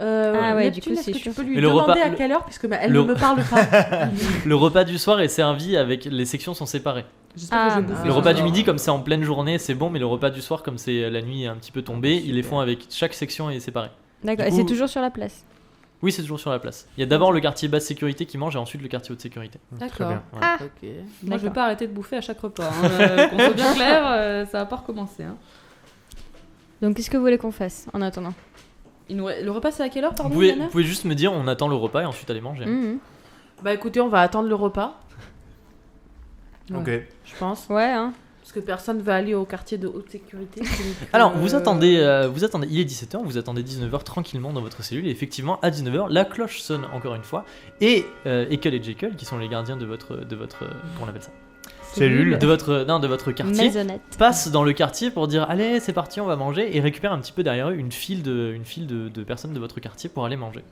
Ah ouais, Neptune, du coup, est-ce c'est que tu chaud. peux lui Mais le demander repas- à quelle heure, puisque elle le- ne me parle pas. Le repas du soir est servi avec. Les sections sont séparées. J'espère que Ah, je vais bouffer Le ce repas du soir. midi, comme c'est en pleine journée, c'est bon, mais le repas du soir, comme c'est la nuit est un petit peu tombée, ils les font avec chaque section est séparée. D'accord, Du et c'est coup- toujours sur la place. Oui, c'est toujours sur la place. Il y a d'abord le quartier basse sécurité qui mange et ensuite le quartier haute sécurité. Très D'accord. bien. Ah, Ok. Moi, je vais D'accord. pas arrêter de bouffer à chaque repas. Hein. Qu'on soit bien clair, ça va pas recommencer. Hein. Donc qu'est-ce que vous voulez qu'on fasse en attendant? Le repas, c'est à quelle heure, Vous pardon, pouvez, Yana vous pouvez juste me dire, on attend le repas et ensuite aller manger. Mhm. Bah écoutez, on va attendre le repas, Ok. je pense. Ouais, hein. Parce que personne va aller au quartier de haute sécurité. donc, Alors, vous attendez, il est 17h, vous attendez 19h tranquillement dans votre cellule, et effectivement, à 19h, la cloche sonne encore une fois, et Ekel et Jekyll, qui sont les gardiens de votre comment on appelle ça? Cellule. De votre quartier, Maisonnette. passent dans le quartier pour dire, allez, c'est parti, on va manger, et récupèrent un petit peu derrière eux une file de personnes de votre quartier pour aller manger.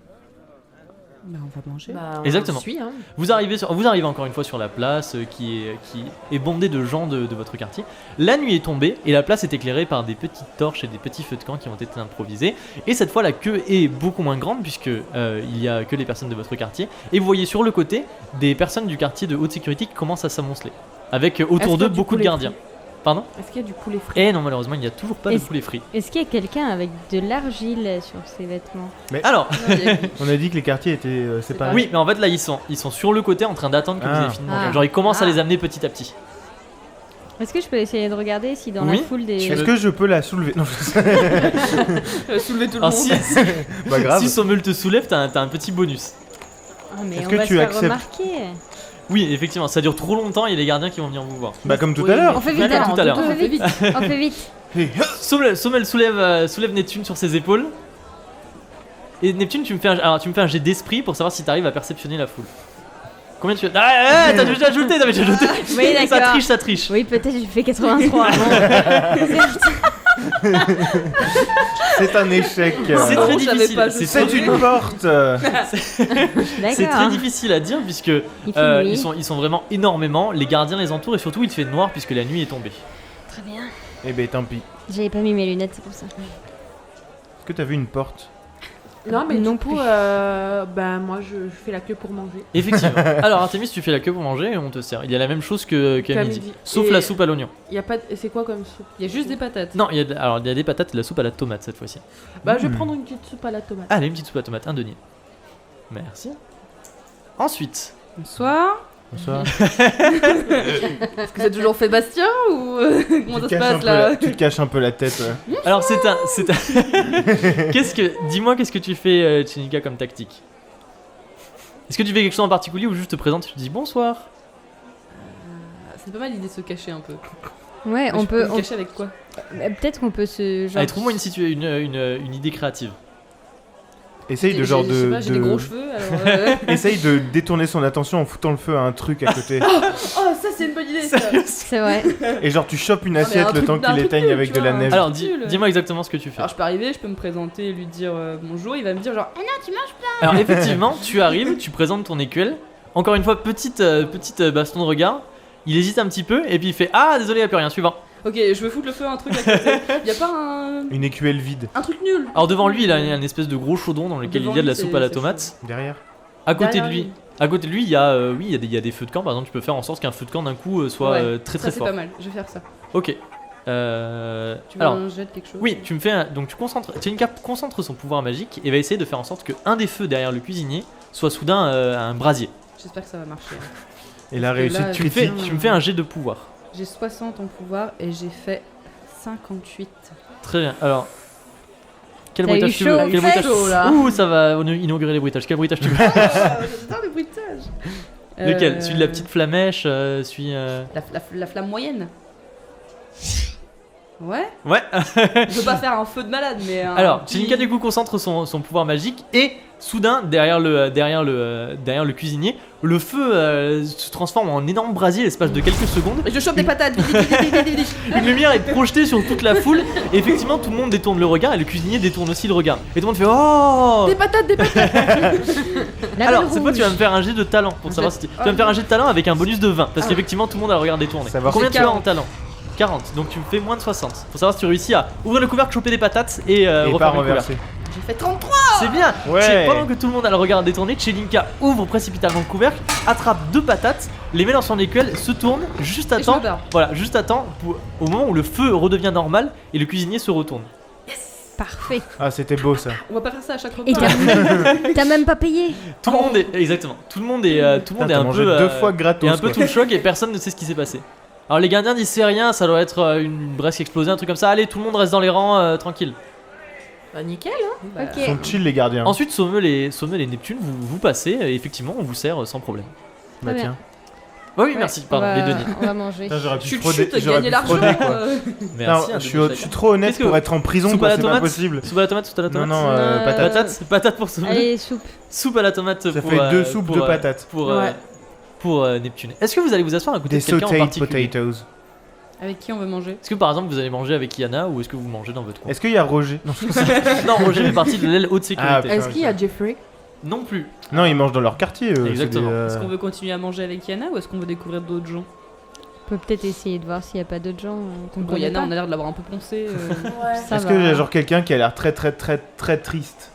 Bah, on va manger. Bah, on Exactement. suit, hein. Vous arrivez encore une fois sur la place qui est bondée de gens de votre quartier. La nuit est tombée et la place est éclairée par des petites torches et des petits feux de camp qui ont été improvisés. Et cette fois la queue est beaucoup moins grande puisque il y a que les personnes de votre quartier. Et vous voyez sur le côté des personnes du quartier de haute sécurité qui commencent à s'amonceler. Avec Est-ce autour qu'il y d'eux a du beaucoup de poulet gardiens. Pardon? Est-ce qu'il y a du poulet frit? Et non, malheureusement il n'y a toujours pas de Est-ce- poulet frit. Est-ce qu'il y a quelqu'un avec de l'argile sur ses vêtements? Alors, On a dit que les quartiers étaient séparés. oui, mais en fait là ils sont sur le côté en train d'attendre que vous Ah. ayez fini de manger. Ah. Genre ils commencent à Ah. les amener petit à petit. Est-ce que je peux essayer de regarder si dans Oui, la foule des... Est-ce que je peux la soulever? Non, Soulever tout le Alors monde. si, pas grave. si Sommel te soulève, t'as un petit bonus. Ah, mais Est-ce on que va tu se faire acceptes remarquer. Oui, comme ça dure trop longtemps, il y a les gardiens qui vont venir vous voir. Bah comme tout Oui, à l'heure. On fait vite Voilà, alors. tout à l'heure. On fait vite. On fait vite. Sommel soulève Neptune sur ses épaules. Et Neptune, tu me fais un jet d'esprit pour savoir si t'arrives à perceptionner la foule. Combien tu as... Ah, t'as déjà ajouté, Oui, Ça d'accord. triche. Oui, peut-être j'ai fait 83. C'est un échec. C'est Non, très j'avais difficile. pas, je C'est sais. C'est une porte. c'est très D'accord. difficile à dire puisque Il fait nuit. ils sont vraiment énormément. Les gardiens les entourent et surtout il fait noir puisque la nuit est tombée. Très bien. Eh ben tant pis. J'avais pas mis mes lunettes, c'est pour ça. Est-ce que t'as vu une porte? Non, mais Non du coup, plus. bah moi je fais la queue pour manger. Effectivement. Alors Artemis, tu fais la queue pour manger et on te sert. Il y a la même chose qu'à Qu'à midi. midi. Sauf Et- la soupe à l'oignon. Y a pas. C'est quoi comme soupe? Il y a juste des patates. Non, il y a des patates et de la soupe à la tomate cette fois-ci. Bah je vais prendre une petite soupe à la tomate. Allez, une petite soupe à la tomate, un denier. Merci. Ensuite, Bonsoir. Bonsoir. Est-ce que c'est toujours fait Bastien ou comment ça se passe là Tu te caches un peu la tête. alors c'est un Dis-moi qu'est-ce que tu fais Chinika comme tactique? Est-ce que tu fais quelque chose en particulier ou juste te présentes et tu dis bonsoir? C'est pas mal l'idée de se cacher un peu. Ouais, Mais on je peux peut. me cacher avec quoi? Peut-être qu'on peut se. Genre, Allez, trouve-moi une idée créative. Essaye de genre Je sais pas, j'ai des gros de... cheveux, alors... Essaye de détourner son attention en foutant le feu à un truc à côté. Oh, ça c'est une bonne idée, ça. C'est vrai. Et genre tu chopes une mais un assiette le truc- temps un qu'il truc éteigne nul, avec tu de la vois. neige. Alors, Nul. dis-moi exactement ce que tu fais. Alors je peux arriver, je peux me présenter, lui dire bonjour, il va me dire genre ah non tu manges pas. Alors effectivement, tu arrives, tu présentes ton écuelle. Encore une fois, petite baston de regard. Il hésite un petit peu et puis il fait ah désolé, y a plus rien. Suivant. Ok, je veux foutre le feu à un truc à côté. Y a pas Une écuelle vide un truc nul. Alors devant lui, il a un espèce de gros chaudron dans lequel Devant il y a de la lui, soupe à la c'est tomate. derrière. À côté de Derrière lui, il y a il y a des feux de camp. Par exemple, tu peux faire en sorte qu'un feu de camp d'un coup soit Ouais, très ça très c'est fort. pas mal, je vais faire ça. Ok. Tu veux Alors, un jet de quelque chose? oui, tu me fais donc tu concentres. Tchelinka concentre son pouvoir magique et va essayer de faire en sorte que un des feux derrière le cuisinier soit soudain un brasier. J'espère que ça va marcher. Et la Parce que réussite là, Tu me critique. fais un jet de pouvoir. J'ai 60 en pouvoir et j'ai fait 58. Très bien. Alors, quel T'as eu bruitage tu veux? chaud. Quel bruitage Chaud, là. Ouh, ça va inaugurer les bruitages. Quel bruitage tu veux? J'adore les bruitages. Lequel? Celui de la petite flamèche, celui. La flamme moyenne. Ouais. Ouais. Je veux pas faire un feu de malade, mais. Alors, Tchelinka du coup concentre son pouvoir magique et soudain derrière le cuisinier, le feu se transforme en énorme brasier l'espace de quelques secondes. Et je chope des patates. Vite, vite, vite, vite, vite, vite. Une lumière est projetée sur toute la foule et effectivement tout le monde détourne le regard et le cuisinier détourne aussi le regard. Et tout le monde fait oh. Des patates, des patates. Alors cette fois tu vas me faire un jet de talent pour savoir si tu vas me faire un jet de talent avec un bonus de 20 parce Ah. qu'effectivement tout le monde a le regard détourné. Savoir Combien si- tu as en talent? 40, donc tu me fais moins de 60. Faut savoir si tu réussis à ouvrir le couvercle, choper des patates et Et pas refermer le couvercle. renversé. J'ai fait 33. C'est bien. Ouais. Pendant que tout le monde a le regard détourné, Tchelinka ouvre précipitamment le couvercle, attrape 2 patates, les met dans son écuelle, se tourne, juste à Et je me temps. barre. Voilà, juste à temps au moment où le feu redevient normal et le cuisinier se retourne. Parfait. Ah c'était beau ça. On va pas faire ça à chaque repas. Et t'as même pas payé. Tout le monde est exactement. Tout le monde est Putain, un t'as mangé peu 2 fois gratos. et un peu quoi. tout le choc et personne ne sait ce qui s'est passé. Alors les gardiens disent c'est rien, ça doit être une brasse explosée, un truc comme ça. Allez, tout le monde reste dans les rangs, tranquille. Bah, nickel. Bah, Ok. Ils sont chill les gardiens. Ensuite, Sommel et Neptune, vous passez et effectivement, on vous sert sans problème. Bah Très tiens. Ouais, oui, Ouais, merci, on pardon, va- les deniers. On va manger. Putain, j'aurais pu Chut, frauder, chut, j'aurais gagner pu l'argent. frauder quoi. Merci. Non, je suis trop honnête Qu'est-ce que- pour être en prison Soupe quoi, à la c'est pas tomate possible. Soupe à la tomate, soupe à la Non tomate. non, Euh, patate. Patate pour Sommel. Allez, soupe. Soupe à la tomate Ça pour, fait 2 soupes pour, de patates. pour Neptune. Est-ce que vous allez vous asseoir à côté Des de quelqu'un en sautéed particulier? potatoes. Avec qui on veut manger? Est-ce que par exemple vous allez manger avec Yana ou est-ce que vous mangez dans votre coin? Est-ce qu'il y a Roger? Non. Non, Roger fait partie de l'aile haute sécurité. Ah, putain. Est-ce qu'il y a Jeffrey? Non plus. Non, ils mangent dans leur quartier. c'est Exactement. des, Est-ce qu'on veut continuer à manger avec Yana ou est-ce qu'on veut découvrir d'autres gens? On peut peut-être essayer de voir s'il y a pas d'autres gens qu'on Bon, connaît Yana, pas. on a l'air de l'avoir un peu poncé. Ça Est-ce va. qu'il y a genre quelqu'un qui a l'air très triste?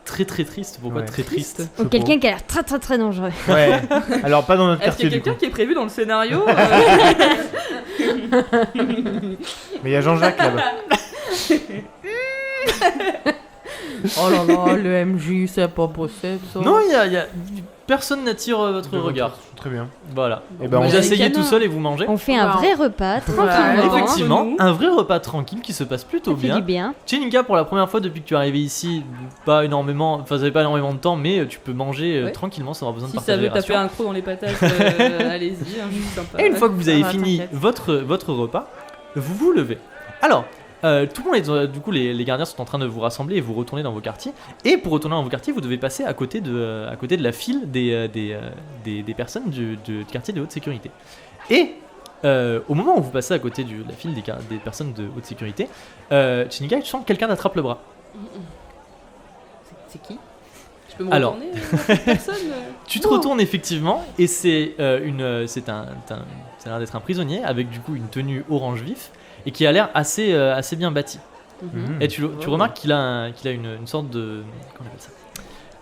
Très très triste. Pourquoi Ouais. très triste? Ou quelqu'un qui a l'air très dangereux. Ouais. Alors pas dans notre Est-ce qu'il quartier y a du coup. quelqu'un qui est prévu dans le scénario? Mais il y a Jean-Jacques là-bas. Oh là là, le MJ, c'est pas possible ça. Non, il y a personne n'attire votre regard. Très bien. Voilà. Et ben Bah, Vous avec asseyez Yana. tout seul et vous mangez. On fait un Wow. vrai repas, Ouais, tranquillement. Effectivement, Entre nous. un vrai repas tranquille qui se passe plutôt Ça fait du bien. bien. Tchelinka, pour la première fois depuis que tu es arrivé ici, pas énormément, enfin, ça fait pas énormément de temps, mais tu peux manger Ouais. tranquillement sans avoir besoin de Si ça partager veut les taper rations. un croc dans les patates, allez-y, hein, juste sympa. Et une fois que vous avez va, fini t'inquiète. votre repas, vous vous levez. Alors, tout le monde est, du coup, les gardiens sont en train de vous rassembler et vous retourner dans vos quartiers. Et pour retourner dans vos quartiers, vous devez passer à côté de la file des personnes du quartier de haute sécurité. Et au moment où vous passez à côté de la file des personnes de haute sécurité, Tchelinka, tu sens que quelqu'un t'attrape le bras. C'est qui? Je peux me Alors. retourner cette personne Tu te retournes effectivement et c'est ça a l'air d'être un prisonnier avec du coup une tenue orange vif et qui a l'air assez bien bâti. Mhm. Et tu remarques qu'il a une sorte de comment on appelle ça,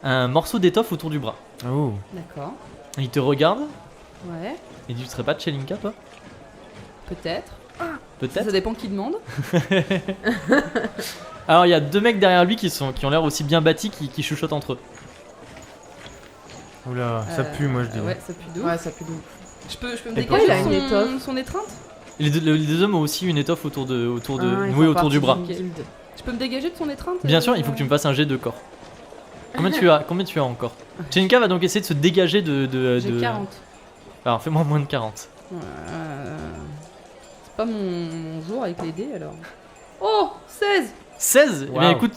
un morceau d'étoffe autour du bras. Oh. D'accord. Et il te regarde Ouais, et dit tu serais pas de Tchelinka toi? peut-être. Ça Peut-être. dépend qui demande. Alors il y a 2 mecs derrière lui qui ont l'air aussi bien bâtis qui chuchotent entre eux. Oula, ça pue moi je dis. Ouais, ça pue de ouf. Ouais, ça pue de ouf. Je peux me Et décaler pourquoi il a une son, étoffe son étreinte? Les deux hommes ont aussi une étoffe autour de Ah, ils nouée font autour du partie bras. d'une guilde. Je peux me dégager de son étreinte? Bien sûr, il faut que tu me fasses un jet de corps. Combien tu as encore? Tchelinka va donc essayer de se dégager de. J'ai 40. Alors fais-moi moins de 40. C'est pas mon jour avec les dés alors. Oh 16. 16. Eh bien, Wow. écoute,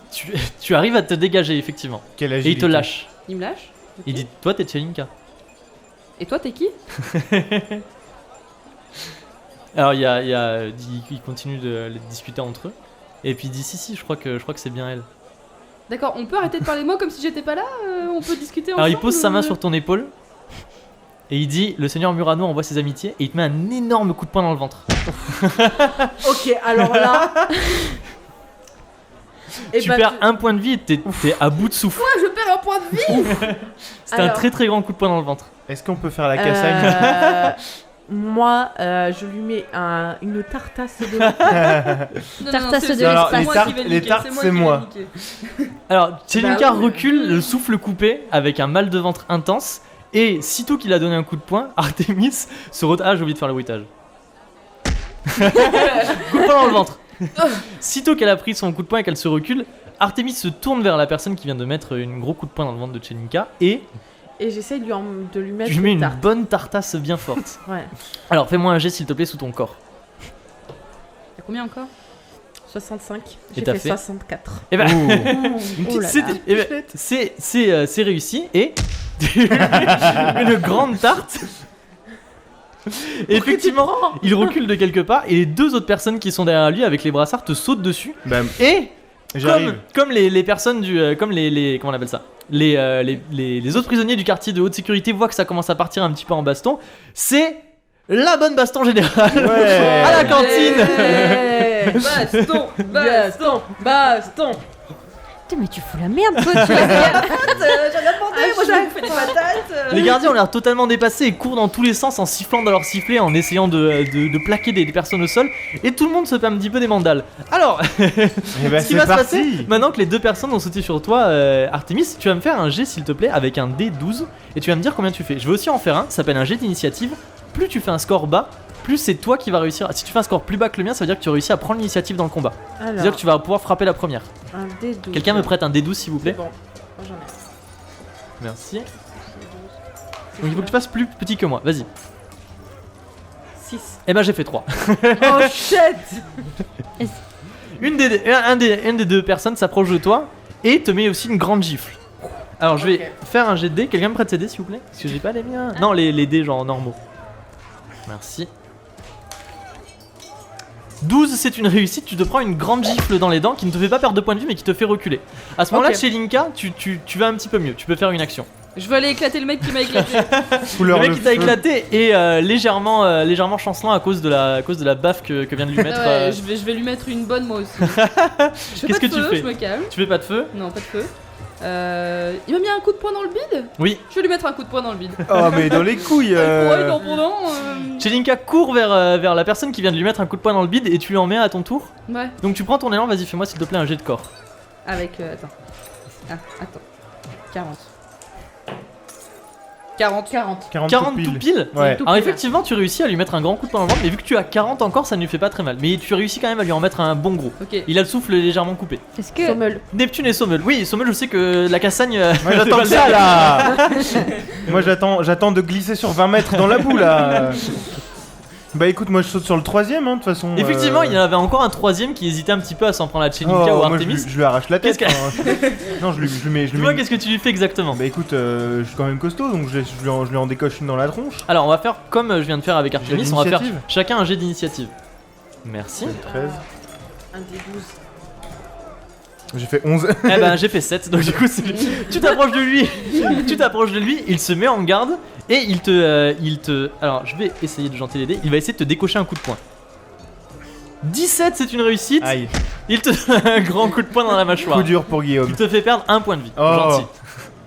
tu arrives à te dégager, effectivement. Quelle Et il agilité. te lâche. Il me lâche. Ok. Il dit toi, t'es Chelinka. Et toi t'es qui? Alors, il continue de discuter entre eux. Et puis il dit si, je crois que c'est bien elle. D'accord, on peut arrêter de parler de moi comme si j'étais pas là. On peut discuter ensemble. Alors, il pose sa main sur ton épaule. Et il dit le seigneur Murano envoie ses amitiés. Et il te met un énorme coup de poing dans le ventre. Ok, alors là. Eh Tu ben, perds un point de vie et t'es à bout de souffle. Je perds un point de vie. C'était un Alors- très très grand coup de poing dans le ventre. Est-ce qu'on peut faire la cassagne Moi, je lui mets une tartasse de. Tartasse de Alors, l'espace. les tartes, c'est moi. Alors, Chelinka Bah oui. recule, le souffle coupé, avec un mal de ventre intense. Et sitôt qu'il a donné un coup de poing, Artemis se retrouve. Ah, j'ai oublié de faire le bruitage. Coup de poing dans le ventre. Sitôt qu'elle a pris son coup de poing et qu'elle se recule, Artemis se tourne vers la personne qui vient de mettre un gros coup de poing dans le ventre de Chelinka et Et j'essaye de lui mettre tu lui mets une tarte. bonne tartasse bien forte. Ouais. Alors, fais-moi un jet s'il te plaît sous ton corps. T'as combien encore? 65. Et J'ai t'as fait fait 64. Et ben, Oh là c'est- là. eh ben, c'est réussi et une grande tarte. Et effectivement, il recule de quelques pas et les deux autres personnes qui sont derrière lui avec les brassards te sautent dessus. Bah, Et j'arrive. comme les personnes du comme les comment on appelle ça, les autres prisonniers du quartier de haute sécurité voient que ça commence à partir un petit peu en baston, c'est la bonne baston générale Ouais. à la cantine. Ouais. Baston, Baston, baston. Putain, mais tu fous la merde, toi, tu J'ai rien demandé, moi j'ai fait des patates. Les gardiens ont l'air totalement dépassés et courent dans tous les sens en sifflant dans leur sifflet, en essayant de plaquer des personnes au sol. Et tout le monde se fait un petit peu des mandales. Alors, Eh ben, ce qui c'est va se passer, parti. maintenant que les deux personnes ont sauté sur toi, Artemis, tu vas me faire un jet s'il te plaît avec un D12 et tu vas me dire combien tu fais. Je vais aussi en faire un, ça s'appelle un jet d'initiative. Plus tu fais un score bas, plus c'est toi qui vas réussir. Si tu fais un score plus bas que le mien, ça veut dire que tu réussis à prendre l'initiative dans le combat. C'est-à-dire Alors, que tu vas pouvoir frapper la première. un D12. Quelqu'un me prête un D12 s'il vous plaît. Bon, moi, j'en ai. Merci. Donc il faut que tu fasses plus petit que moi, vas-y. 6. Eh ben j'ai fait 3. Oh shit. Un des deux personnes s'approche de toi et te met aussi une grande gifle. Alors je vais Ok. faire un jet de dés. Quelqu'un me prête ses dés s'il vous plaît? Parce que j'ai pas les miens. Non, les dés genre normaux. Merci. 12, c'est une réussite. Tu te prends une grande gifle dans les dents qui ne te fait pas perdre de points de vie mais qui te fait reculer. À ce moment-là, Ok. chez Linka, tu vas un petit peu mieux. Tu peux faire une action. Je veux aller éclater le mec qui m'a éclaté. Couleur Le mec le qui t'a feu. éclaté est légèrement chancelant à cause de la baffe que vient de lui mettre. Ouais, je vais lui mettre une bonne moi aussi. Je fais Qu'est-ce pas que de tu feu, fais? Je me calme. Tu fais pas de feu? Non, pas de feu. Il m'a mis un coup de poing dans le bide. Oui. Je vais lui mettre un coup de poing dans le bide. Oh, mais dans les couilles. Ouais, non, pendant. Chelinka court vers la personne qui vient de lui mettre un coup de poing dans le bide et tu lui en mets à ton tour. Ouais, Donc tu prends ton élan, vas-y fais-moi s'il te plaît un jet de corps. avec. Attends. Ah, attends. 40. 40. 40 40 tout pile. Ouais. Tout Alors pile. effectivement tu réussis à lui mettre un grand coup de poing dans le ventre, mais vu que tu as 40 encore ça ne lui fait pas très mal. Mais tu réussis quand même à lui en mettre un bon gros. Ok. Il a le souffle légèrement coupé. Est-ce que. Sommel. Neptune et Sommel. Oui, Sommel je sais que la cassagne... Moi j'attends que ça là. Moi j'attends de glisser sur 20 mètres dans la boue là. Bah écoute, moi je saute sur le troisième hein, de toute façon. Effectivement il y en avait encore un troisième qui hésitait un petit peu à s'en prendre à Chelinka ou moi, Artemis. je lui arrache la tête. Qu'est-ce hein. Non, je lui mets. Dis-moi qu'est-ce que tu lui fais exactement. Bah écoute, je suis quand même costaud donc je lui en décoche une dans la tronche. Alors on va faire comme je viens de faire avec Artemis, on va faire d'initiative. chacun un jet d'initiative. Merci. 13. Un D12. J'ai fait 11. Eh ben j'ai fait 7, donc du coup tu t'approches de lui, il se met en garde et il te... Alors je vais essayer de janter les dés, il va essayer de te décocher un coup de poing. 17 c'est une réussite, Aïe, il te donne un grand coup de poing dans la mâchoire. coup dur pour Guillaume. Il te fait perdre un point de vie, Oh. gentil.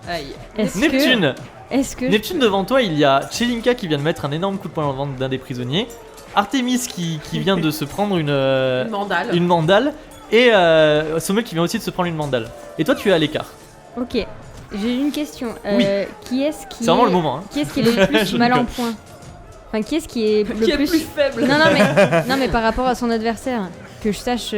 Aïe. Est-ce Neptune, Que... Est-ce que. Neptune devant toi il y a Chelinka qui vient de mettre un énorme coup de poing dans le ventre d'un des prisonniers, Artemis qui vient de se prendre Une mandale. une mandale et Sommel qui vient aussi de se prendre une mandale. Et toi tu es à l'écart. Ok. J'ai une question. Oui. Qui est-ce qui. C'est vraiment le moment. Hein. Qui est-ce qui est le plus Je mal en rigole. point? Enfin, qui est-ce qui est le Qui est le plus faible? Non, mais par rapport à son adversaire. Que je sache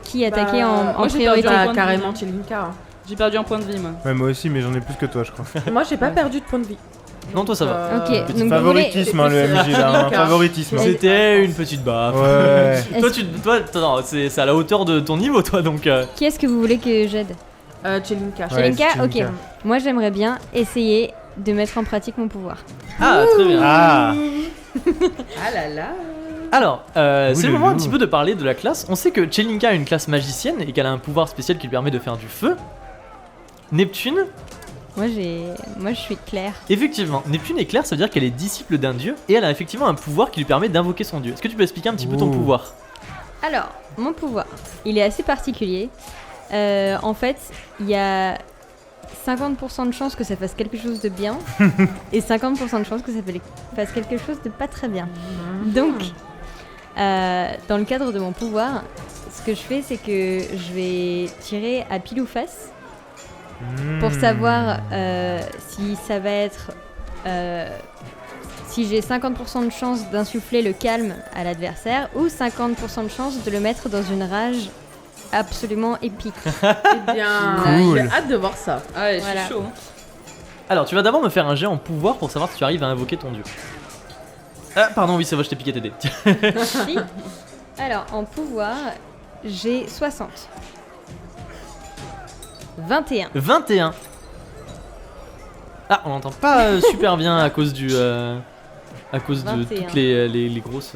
qui attaquer en moi, j'ai priorité. perdu un point de Carrément vie. Chelinka. J'ai perdu un point de vie moi. Ouais, moi aussi, mais j'en ai plus que toi, je crois. Moi j'ai pas Ouais. perdu de point de vie. Non, toi, ça va. Ok, Petit donc vous Favoritisme, hein, le c'est- MJ là. c'est- Favoritisme. C'était une petite baffe. Ouais. Toi, non, c'est à la hauteur de ton niveau, toi, donc. Qui est-ce que vous voulez que j'aide Chelinka. Ouais, Chelinka, c'est ok. Chelinka. Moi, j'aimerais bien essayer de mettre en pratique mon pouvoir. Ah, très bien. Ah. Ah là là. Alors, c'est le moment un Ouloulou. petit peu de parler de la classe. On sait que Chelinka a une classe magicienne et qu'elle a un pouvoir spécial qui lui permet de faire du feu. Neptune, Moi, je suis claire. effectivement, Neptune est claire, ça veut dire qu'elle est disciple d'un dieu et elle a effectivement un pouvoir qui lui permet d'invoquer son dieu. Est-ce que tu peux expliquer un petit peu ton Ouh. pouvoir? Alors, mon pouvoir, il est assez particulier. En fait, il y a 50% de chances que ça fasse quelque chose de bien et 50% de chances que ça fasse quelque chose de pas très bien. Donc, dans le cadre de mon pouvoir, ce que je fais, c'est que je vais tirer à pile ou face pour savoir si ça va être... si j'ai 50% de chance d'insuffler le calme à l'adversaire ou 50% de chance de le mettre dans une rage absolument épique. Eh bien, Cool. j'ai hâte de voir ça. Ah ouais, je Voilà. suis chaud. Hein. Alors, tu vas d'abord me faire un jet en pouvoir pour savoir si tu arrives à invoquer ton dieu. Ah, pardon, oui, c'est vrai, je t'ai piqué tes dés. Si. Alors, en pouvoir, j'ai 60. 21. 21. Ah, on n'entend pas super bien à cause du. À cause de 21. toutes les grosses.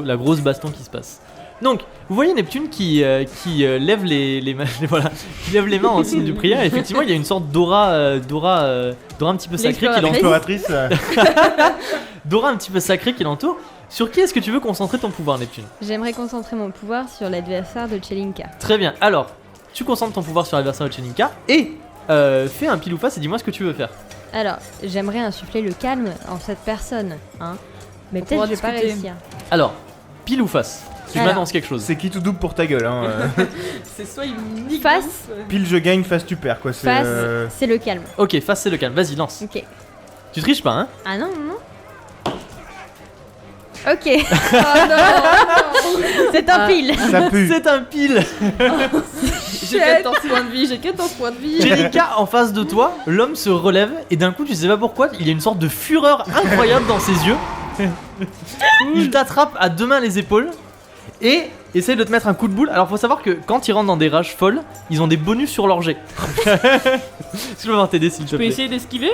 La grosse baston qui se passe. Donc, vous voyez Neptune qui lève les mains, voilà, qui lève les mains en signe de prière. Et effectivement, il y a une sorte d'aura un petit peu sacrée qui l'entoure. Exploratrice. D'aura un petit peu sacrée qui l'entoure. Sur qui est-ce que tu veux concentrer ton pouvoir, Neptune? J'aimerais concentrer mon pouvoir sur l'adversaire de Chelinka. Très bien. Alors, tu concentres ton pouvoir sur l'adversaire de Chelinka et fais un pile ou face et dis-moi ce que tu veux faire. Alors, j'aimerais insuffler le calme en cette personne, hein. Mais On peut-être pourra je vais pas discuter. réussir. Alors, pile ou face? Tu Alors. m'annonces quelque chose. C'est qui tout double pour ta gueule, hein. C'est soit il me nique Face. de ouf, Pile je gagne, face tu perds, quoi. C'est, Face, c'est le calme. Ok, face c'est le calme. Vas-y, lance. Ok. Tu triches pas, hein? Ah non, non, non. Ok, Oh non, c'est un pile. Ça pue. C'est un pile. J'ai 14 points de vie, j'ai 14 points de vie. Jellica en face de toi, l'homme se relève et d'un coup, tu sais pas pourquoi, il y a une sorte de fureur incroyable dans ses yeux. Il t'attrape à deux mains les épaules et essaye de te mettre un coup de boule. Alors faut savoir que quand ils rentrent dans des rages folles, ils ont des bonus sur leur jet. Est-ce que je peux avoir t'aider s'il te Je peux plaît? essayer d'esquiver?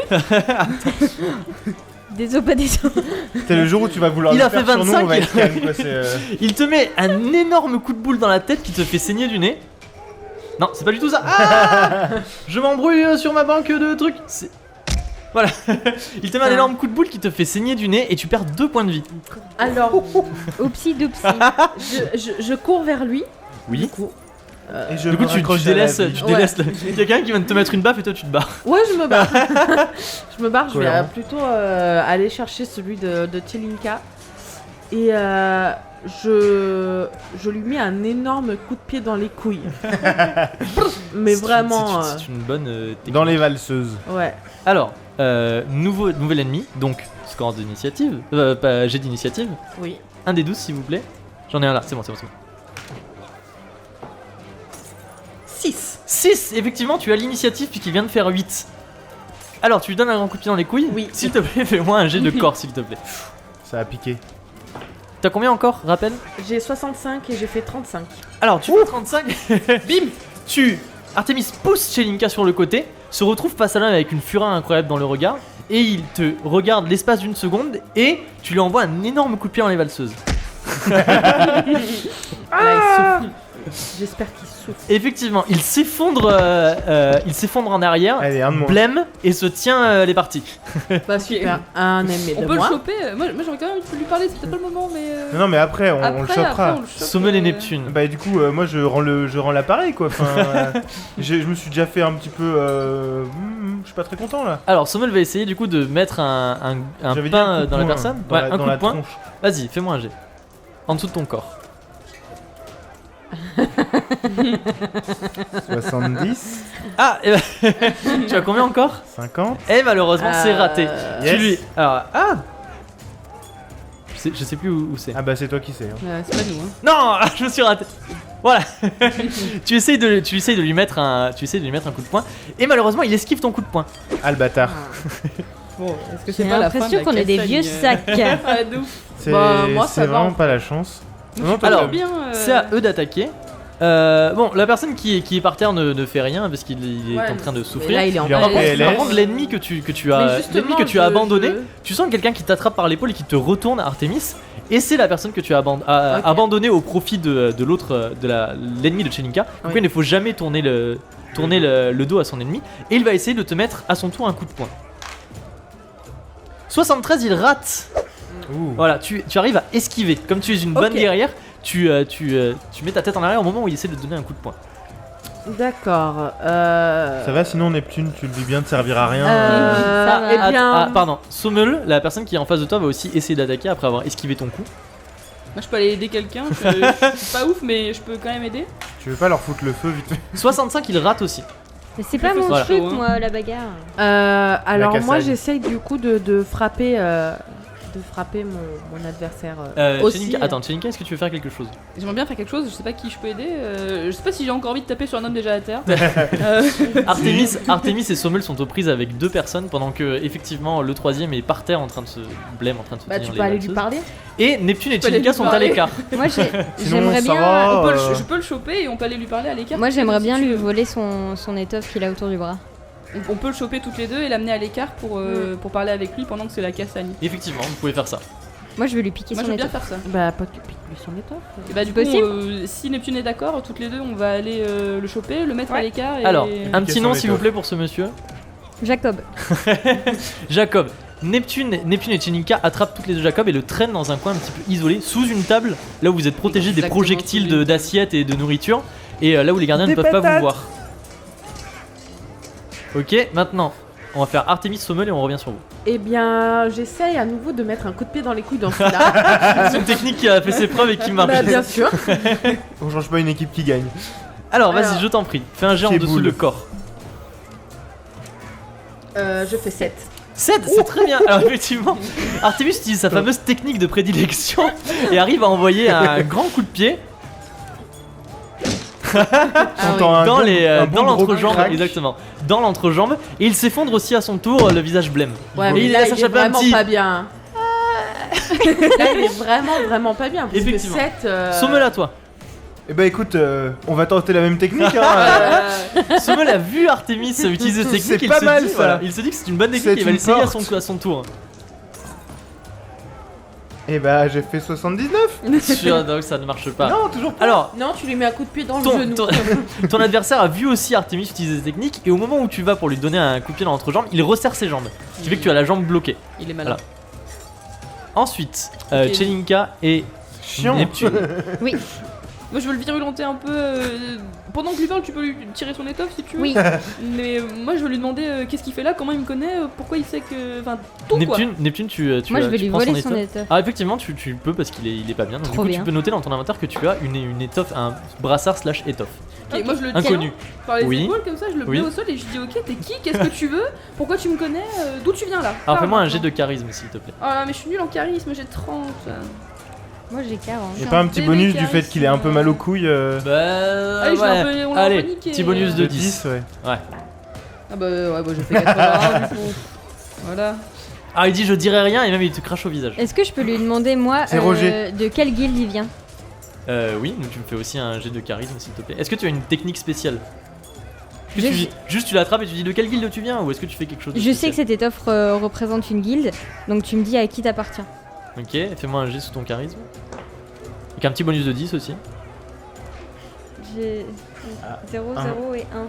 Des os, pas des os. C'est le jour où tu vas vouloir Il le a faire fait sur nous, 25, on va être calme, quoi. C'est, Il te met un énorme coup de boule dans la tête qui te fait saigner du nez. Non, c'est pas du tout ça. Ah, je m'embrouille sur ma banque de trucs. Voilà. Il te met un énorme coup de boule qui te fait saigner du nez et tu perds 2 points de vie. Alors, Oupsi doupsi. je cours vers lui. Oui. Du coup, Et je Du coup, me tu raccroche à la délaisses. vie. Tu Ouais. délaisses il y a quelqu'un qui vient de te mettre une baffe et toi tu te barres. ouais, je me barre. Je me barre, je vais Cohérent. plutôt aller chercher celui de Chelinka. Et je lui mets un énorme coup de pied dans les couilles. Mais vraiment. C'est une bonne technique. Dans les valseuses. Ouais. Alors, nouvel ennemi, donc score d'initiative. Pas jet d'initiative. Oui. Un des 12 s'il vous plaît. J'en ai un là, c'est bon, c'est bon, c'est bon. 6. 6, effectivement, tu as l'initiative puisqu'il vient de faire 8. Alors, tu lui donnes un grand coup de pied dans les couilles. Oui. S'il te plaît, fais-moi un jet de corps, s'il te plaît. Ça a piqué. T'as combien encore, rappelle? J'ai 65 et j'ai fait 35. Alors, tu fais 35. Bim. Artemis pousse Chelinka sur le côté, se retrouve face à l'homme avec une fureur incroyable dans le regard, et il te regarde l'espace d'une seconde, et tu lui envoies un énorme coup de pied dans les valseuses. Là, il souffle. J'espère qu'il souffle. Effectivement, il s'effondre en arrière, Allez, un de moins. blême, et se tient les parties. Bah super. Un ennemi On de peut le moi. choper? Moi j'aurais quand même envie de lui parler, c'est peut-être pas le moment, mais. Non, mais après, on le Après, chopera. on le chope, Sommel et Neptune. Bah du coup, moi je rends l'appareil, quoi. Enfin, je me suis déjà fait un petit peu... je suis pas très content, là. Alors, Sommel va essayer du coup de mettre un J'avais dit pain un coup de dans la poing, personne. dans Ouais, la- un dans coup la de poing. tronche. Vas-y, fais-moi un jet. En dessous de ton corps. 70, Ah, eh ben, tu as combien encore? 50. Eh, malheureusement, c'est raté. Yes. Tu lui. Alors, ah je sais plus où c'est. Ah bah c'est toi qui sais. Hein. C'est pas nous, hein. Non, je me suis raté. Voilà. tu essayes de lui mettre un coup de poing et malheureusement il esquive ton coup de poing. Ah le bâtard. Bon, est-ce que J'ai c'est pas la fin de l'impression la qu'on est des castagne, vieux sacs. Ouais, de ouf. Bah, moi, ça c'est va, vraiment en pas la chance. Non, toi, Alors, t'as- bien. C'est à eux d'attaquer. Bon, la personne qui est par terre ne fait rien parce qu'il est Ouais, en train de mais souffrir. là, il est en Il est en Par contre, PLS. par contre, l'ennemi que tu as, l'ennemi que tu as abandonné, tu sens quelqu'un qui t'attrape par l'épaule et qui te retourne à Artemis, et c'est la personne que tu as Ok. abandonné au profit de l'autre, l'ennemi de Chelinka. Donc Oui. il ne faut jamais tourner le dos à son ennemi, et il va essayer de te mettre à son tour un coup de poing. 73, il rate. Ouh. Voilà, tu arrives à esquiver. Comme tu es une bonne Ok. guerrière, tu mets ta tête en arrière au moment où il essaie de te donner un coup de poing. D'accord. Ça va, sinon Neptune, tu le dis bien, ne servir à rien. Ça va. Eh bien, Pardon, Sommel, la personne qui est en face de toi, va aussi essayer d'attaquer après avoir esquivé ton coup. Moi, je peux aller aider quelqu'un. Je suis pas ouf, mais je peux quand même aider. Tu veux pas leur foutre le feu vite fait 65, il rate aussi. Mais c'est pas mon Voilà. truc, Chaud, hein. moi, la bagarre. alors moi, cassagne. j'essaye du coup de frapper, mon adversaire aussi. Chelinka, attends, Chelinka, est-ce que tu veux faire quelque chose? J'aimerais bien faire quelque chose. Je sais pas qui je peux aider. Je sais pas si j'ai encore envie de taper sur un homme déjà à terre. Euh, Artemis et Sommel sont aux prises avec deux personnes pendant que effectivement le troisième est par terre en train de se blême, en train de se Bah, tenir tu les peux aller lui valseuses. parler. Et Neptune et peux aller Chelinka lui sont à parler. l'écart. Moi, Sinon, j'aimerais ça bien. va, on peut euh, je peux le choper et on peut aller lui parler à l'écart. Moi, j'aimerais Si bien tu lui veux. voler son étoffe qu'il a autour du bras. On peut le choper toutes les deux et l'amener à l'écart pour parler avec lui pendant que c'est la cassagne. Effectivement, vous pouvez faire ça. Moi, je veux lui piquer Moi, je son veux bien étoffe. faire ça. Bah, pas que pique-lui son étoffe. Et bah, du coup, Possible. si Neptune est d'accord, toutes les deux, on va aller le choper, le mettre à Ouais. l'écart. Et... Alors, un Piquer petit son nom s'il vous étoffe. plaît pour ce monsieur. Jacob. Jacob. Neptune et Chelinka attrapent toutes les deux Jacob et le traînent dans un coin un petit peu isolé, sous une table, là où vous êtes protégé des Exactement, projectiles sous une- d'assiettes et de nourriture, et là où les gardiens ne Des peuvent pas vous patates. voir. Ok, maintenant, on va faire Artemis, Sommel et on revient sur vous. Eh bien, j'essaye à nouveau de mettre un coup de pied dans les couilles dans celui-là. C'est une technique qui a fait ses preuves et qui marche. Bah, bien sûr. On change pas une équipe qui gagne. Alors, vas-y, Alors. je t'en prie, fais un jet en Pied dessous boule. de corps. Je fais 7. 7, c'est très bien. Alors effectivement, Artemis utilise sa fameuse technique de prédilection et arrive à envoyer un grand coup de pied T'entends un dans bon- les un bon dans gros l'entrejambe, crack. exactement, dans l'entrejambe, et il s'effondre aussi à son tour, le visage blême. Ouais, Et mais il là, laisse il est échapper un vraiment petit. pas bien. Là, il est vraiment pas bien. Parce Effectivement. que 7. Sommel à toi. Eh bah écoute, on va tenter la même technique. Hein. Sommel a vu Artemis utiliser cette technique. C'est il pas se mal, dit, ça. voilà, il se dit que c'est une bonne technique C'est et il va une l'essayer porte. à son tour. Eh bah j'ai fait 79. Donc ça ne marche pas. Non, toujours pas. Alors, Non, tu lui mets un coup de pied dans le ton, genou. ton adversaire a vu aussi Artemis utiliser cette technique, et au moment où tu vas pour lui donner un coup de pied dans l'entrejambe, il resserre ses jambes. Ce qui fait que tu as la jambe bloquée. Il est malin. Voilà. Ensuite, Ok. Chelinka et Chiant. Neptune. Oui. Moi, je veux le virulenter un peu. Pendant que lui parle, tu peux lui tirer son étoffe si tu veux. Oui. Mais moi, je veux lui demander qu'est-ce qu'il fait là, comment il me connaît, pourquoi il sait que. Enfin, tout quoi. Neptune, tu Moi, je vais tu lui prends voler son étoffe. étoffe. Ah effectivement tu peux parce qu'il est pas bien. Donc du Trop coup tu bien. peux noter dans ton inventaire que tu as une étoffe, un brassard / étoffe. Ok, moi, je le Inconnu. tiens par les Oui. épaules comme ça, je le Oui. mets au sol et je dis ok, t'es qui, qu'est-ce que tu veux, pourquoi tu me connais, d'où tu viens là. Alors Parle fais-moi un maintenant. jet de charisme s'il te plaît. Oh là, mais je suis nulle en charisme, j'ai 30. Moi, j'ai 40. Y'a pas un petit bébé bonus qui du fait arrive, qu'il est un peu mal aux couilles Bah Allez, je l'ai un peu- on l'a un allez, peu niqué. petit bonus de de 10. ouais. Ah bah ouais, j'ai fait 81 du coup. Voilà. Ah il dit je dirai rien et même il te crache au visage. Est-ce que je peux lui demander, moi, C'est Roger. de quelle guilde il vient? Oui, donc tu me fais aussi un jet de charisme s'il te plaît. Est-ce que tu as une technique spéciale? Est-ce que Je- tu dis- juste tu l'attrapes et tu dis de quelle guilde tu viens, ou est-ce que tu fais quelque chose de Je sais que spécial? cette étoffe représente une guilde, donc tu me dis à qui t'appartiens. Ok, fais-moi un jet sous ton charisme. Avec un petit bonus de 10 aussi. J'ai 0, un. 0 et 1.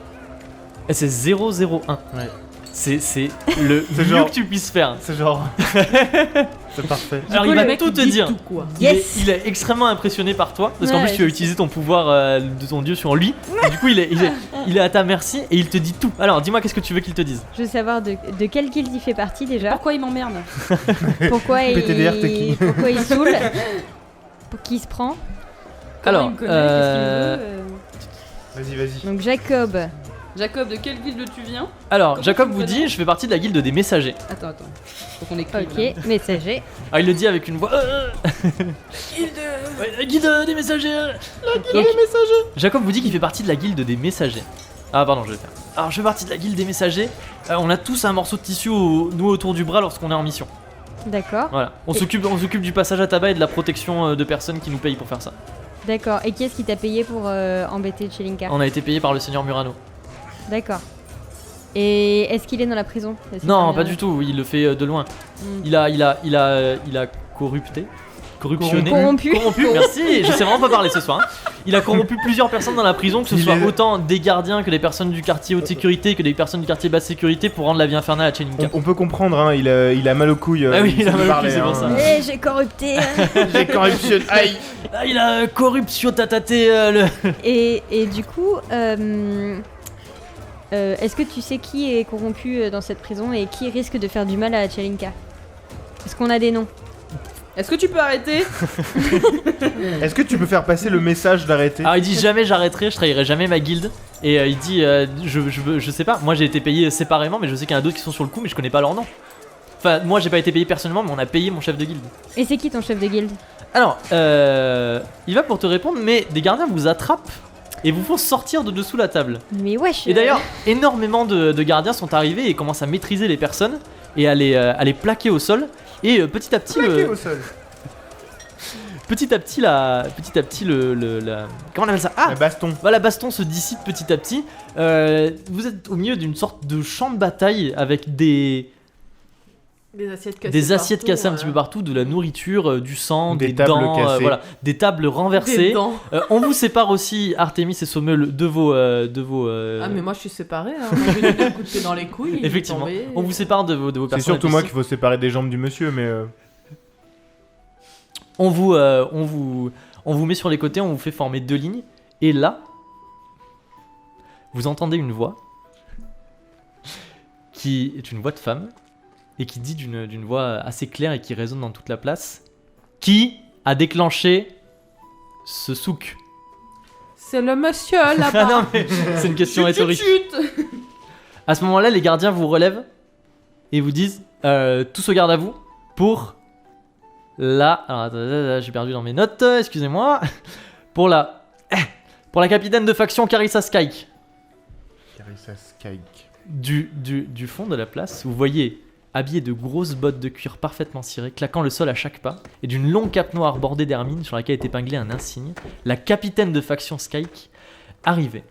Et c'est 001. Ouais. C'est le C'est mieux genre- que tu puisses faire. C'est genre. C'est parfait. Alors Du coup, il va le mec, tout il te dit dire. tout, quoi. Yes. Il est extrêmement impressionné par toi parce qu'en Ouais, plus tu as je utilisé ton pouvoir de ton dieu sur lui. Et du coup il est à ta merci et il te dit tout. Alors dis-moi qu'est-ce que tu veux qu'il te dise. Je veux savoir de quelle guilde il fait partie déjà. Pourquoi il m'emmerde? Pourquoi PTDR, t'es qui pourquoi il saoule. Pour qui il se prend. Comment Alors, il me connaît, qu'est-ce qu'il me veut Vas-y. Donc Jacob. Jacob, de quelle guilde tu viens? Alors Comment Jacob tu me vous connais dit je fais partie de la guilde des messagers. Attends. Faut qu'on écrive. Ok, messager. Alors il le dit avec une voix. Ouais, la guilde des messagers. Donc, Jacob vous dit qu'il fait partie de la guilde des messagers. Ah pardon, je vais le faire. Alors je fais partie de la guilde des messagers. On a tous un morceau de tissu nous autour du bras lorsqu'on est en mission. D'accord. Voilà. On s'occupe du passage à tabac et de la protection de personnes qui nous payent pour faire ça. D'accord. Et qui est-ce qui t'a payé pour embêter Chelinka? On a été payé par le seigneur Murano. D'accord. Et est-ce qu'il est dans la prison? Non, pas du tout. Il le fait de loin. Il a corrupté. Corruptionné. Corrompu. Merci, je sais vraiment pas parler ce soir. Hein. Il a corrompu plusieurs personnes dans la prison, que ce soit autant des gardiens que des personnes du quartier haute sécurité, que des personnes du quartier basse sécurité pour rendre la vie infernale à Chelinka. On peut comprendre, hein, il a mal aux couilles. Ah oui, il a mal aux parler, couilles, c'est pour ça. Eh, j'ai corrupté. J'ai corruption. Aïe. Ah, il a corruption tataté le. Et du coup, est-ce que tu sais qui est corrompu dans cette prison et qui risque de faire du mal à Chelinka? Est-ce qu'on a des noms? Est-ce que tu peux arrêter? Est-ce que tu peux faire passer le message d'arrêter? Alors il dit jamais j'arrêterai, je trahirai jamais ma guilde. Et il dit je sais pas, moi j'ai été payé séparément, mais je sais qu'il y en a d'autres qui sont sur le coup, mais je connais pas leur nom. Enfin, moi j'ai pas été payé personnellement, mais on a payé mon chef de guilde. Et c'est qui ton chef de guilde? Alors, il va pour te répondre, mais des gardiens vous attrapent et vous font sortir de dessous la table. Mais wesh. Et d'ailleurs, énormément de gardiens sont arrivés et commencent à maîtriser les personnes et à les plaquer au sol. Et petit à petit, Au sol. petit à petit, la comment on appelle ça? Ah, Un baston. voilà, la baston se dissipe petit à petit. Vous êtes au milieu d'une sorte de champ de bataille avec des assiettes cassées un petit peu partout, de la nourriture, du sang, Des des tables dents, cassées. voilà, des tables renversées. Des dents. On vous sépare aussi, Artemis et Sommel, de vos. Ah, mais moi je suis séparée. Hein. Moi, j'ai donné un coup de pied dans les couilles. il est Effectivement, tombé. on vous sépare de vos C'est personnes. surtout moi qu'il faut séparer des jambes du monsieur, mais On vous met sur les côtés, on vous fait former 2 lignes. Et là, vous entendez une voix qui est une voix de femme et qui dit d'une voix assez claire et qui résonne dans toute la place. Qui a déclenché ce souk? C'est le monsieur Ah là-bas. non, mais c'est une question rhétorique. Chut. À ce moment-là, les gardiens vous relèvent et vous disent tous au garde à vous pour la. Alors, attends, j'ai perdu dans mes notes, excusez-moi. Pour la capitaine de faction Carissa Skyke. Carissa Skyke. Du fond de la place, vous voyez, habillé de grosses bottes de cuir parfaitement cirées, claquant le sol à chaque pas, et d'une longue cape noire bordée d'hermine sur laquelle est épinglé un insigne, la capitaine de faction Skyke arrivait.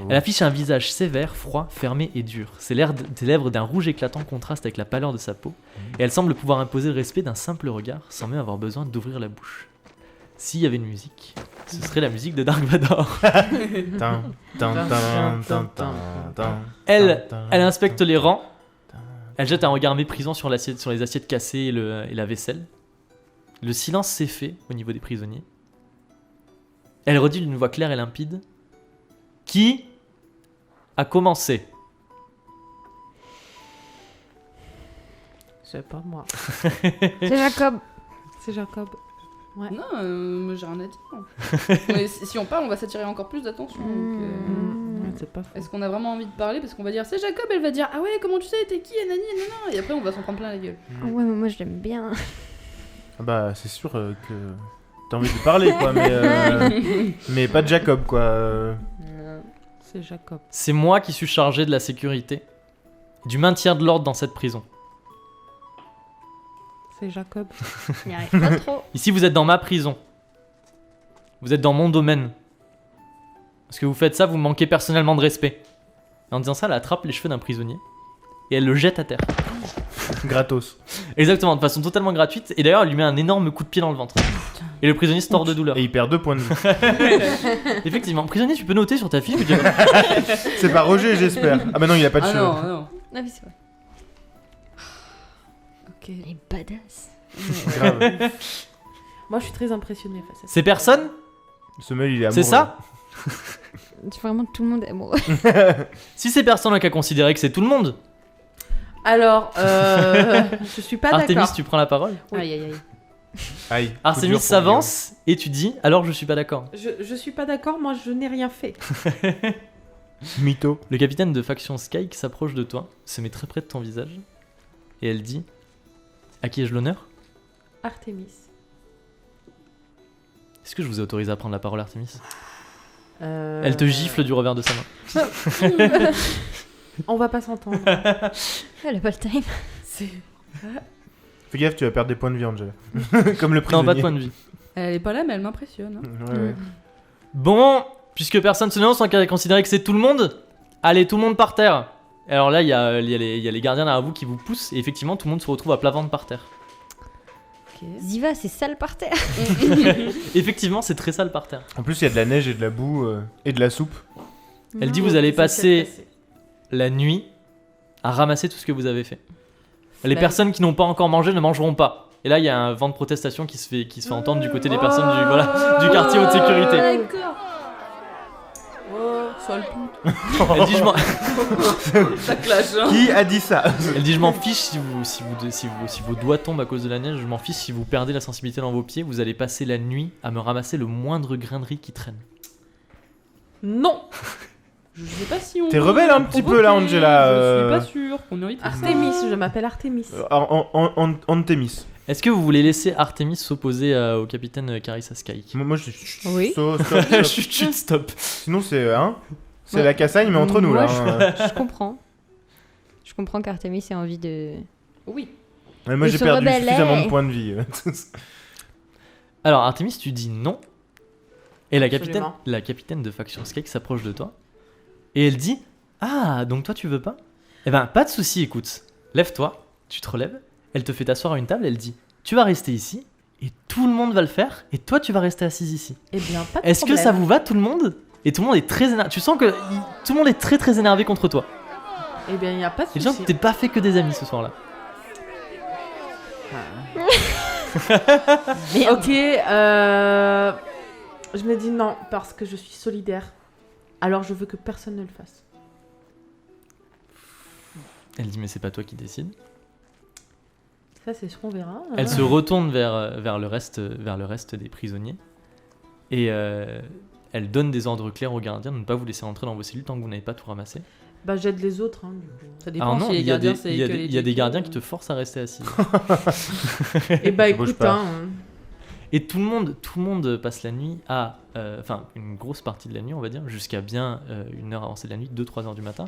Elle affiche un visage sévère, froid, fermé et dur. Ses lèvres d'un rouge éclatant contrastent avec la pâleur de sa peau, et elle semble pouvoir imposer le respect d'un simple regard, sans même avoir besoin d'ouvrir la bouche. S'il y avait une musique, ce serait la musique de Dark Vador. Elle inspecte les rangs, elle jette un regard méprisant sur les assiettes cassées et la vaisselle. Le silence s'est fait au niveau des prisonniers. Elle redit d'une voix claire et limpide: qui a commencé? C'est pas moi. C'est Jacob. C'est Jacob. Non, moi j'ai rien à dire. Mais si on parle, on va s'attirer encore plus d'attention. Donc, C'est pas faux. est-ce qu'on a vraiment envie de parler? Parce qu'on va dire c'est Jacob, elle va dire ah ouais, comment tu sais, t'es qui, nanani, nanana. Et après, on va s'en prendre plein la gueule. Ah ouais, mais moi je l'aime bien. Ah bah c'est sûr que t'as envie de parler quoi, mais pas de Jacob quoi. C'est Jacob. C'est moi qui suis chargé de la sécurité, du maintien de l'ordre dans cette prison. C'est Jacob. Il n'y arrive pas trop. Ici, vous êtes dans ma prison. Vous êtes dans mon domaine. Parce que vous faites ça, vous me manquez personnellement de respect. Et en disant ça, elle attrape les cheveux d'un prisonnier et elle le jette à terre. Gratos. Exactement, de façon totalement gratuite. Et d'ailleurs, elle lui met un énorme coup de pied dans le ventre. Et le prisonnier se tord de douleur. Et il perd 2 points de vie. Effectivement, prisonnier, tu peux noter sur ta fiche que tu C'est pas Roger, j'espère. Ah bah non, il a pas de Ah cheveux. non, non. Ah oui, c'est vrai. Ok. Elle est badass. Grave. Moi je suis très impressionnée face à ça. Ces personnes, Ce mail il est amoureux. c'est ça? Vraiment, tout le monde est amoureux. Si ces personnes n'ont qu'à considérer que c'est tout le monde. Alors, je suis pas Artemis, d'accord. tu prends la parole. Aïe aïe aïe. Aïe. coup Artemis dur pour s'avance et tu dis alors je suis pas d'accord. Je suis pas d'accord, moi je n'ai rien fait. Guillaume. Mytho. Le capitaine de faction Skyke s'approche de toi, se met très près de ton visage et elle dit: à qui ai-je l'honneur? Artemis. Est-ce que je vous ai autorisé à prendre la parole, Artemis? Elle te gifle du revers de sa main. On va pas s'entendre. Elle a pas le time. C'est... Fais gaffe, tu vas perdre des points de vie, Angela. Comme le prisonnier. Non, pas de point de vie. Elle est pas là, mais elle m'impressionne. Hein. Ouais. Bon, puisque personne se lance, on va considérer que c'est tout le monde. Allez, tout le monde par terre. Alors là, il y a les gardiens derrière vous qui vous poussent, et effectivement, tout le monde se retrouve à plat ventre par terre. Ok. Ziva, c'est sale par terre. Effectivement, c'est très sale par terre. En plus, il y a de la neige et de la boue et de la soupe. Elle dit Non. vous allez C'est passer passé. la nuit à ramasser tout ce que vous avez fait. Les Flemme. personnes qui n'ont pas encore mangé ne mangeront pas. Et là, il y a un vent de protestation qui se fait entendre du côté des personnes du quartier haute sécurité. D'accord. Oh, sale pute. Elle dit je m'en, Ça clash, hein. Qui a dit ça? elle dit, je m'en fiche si vos doigts tombent à cause de la neige. Je m'en fiche si vous perdez la sensibilité dans vos pieds. Vous allez passer la nuit à me ramasser le moindre grain de riz qui traîne. Non. Je sais pas si on. T'es rebelle un petit peu, là, Angela, Je suis pas sûre qu'on mérite. Artemis, je m'appelle Artemis. Antémis. Est-ce que vous voulez laisser Artemis s'opposer au capitaine Carissa Sky? Moi, je. Oui. Stop. Chut, stop. Sinon, c'est. Hein? C'est Ouais. la cassagne, mais entre nous, Moi, là. Je comprends. Je comprends qu'Artemis ait envie de. Oui. Ouais, moi, Ils j'ai se perdu rebellaient. suffisamment de points de vie. Alors Artemis, tu dis non. Et Absolument. la capitaine de faction Sky s'approche de toi. Et elle dit, ah, donc toi tu veux pas? Eh ben, pas de souci, écoute. Lève-toi, tu te relèves. Elle te fait t'asseoir à une table, elle dit, tu vas rester ici. Et tout le monde va le faire. Et toi, tu vas rester assise ici. Eh bien, pas de Est-ce que problème. ça vous va, tout le monde? Et tout le monde est très énervé. Tu sens que tout le monde est très très énervé contre toi. Eh bien, il n'y a pas de Et les gens, souci. t'es pas fait que des amis ce soir-là. Ok, je me dis non parce que je suis solidaire. Alors je veux que personne ne le fasse. Elle dit, mais c'est pas toi qui décide. Ça, c'est ce qu'on verra. Elle se retourne vers le reste des prisonniers et elle donne des ordres clairs aux gardiens de ne pas vous laisser rentrer dans vos cellules tant que vous n'avez pas tout ramassé. Bah, j'aide les autres. Hein, du coup. Ça dépend Alors non, si les il y a gardiens, des, c'est il y a que des- les il y a des Jedi gardiens ou- qui te forcent à rester assis. Et bah, Bouge écoute, pas. hein, Et tout le monde passe la nuit à, enfin une grosse partie de la nuit on va dire, jusqu'à bien une heure avancée de la nuit, 2-3 heures du matin,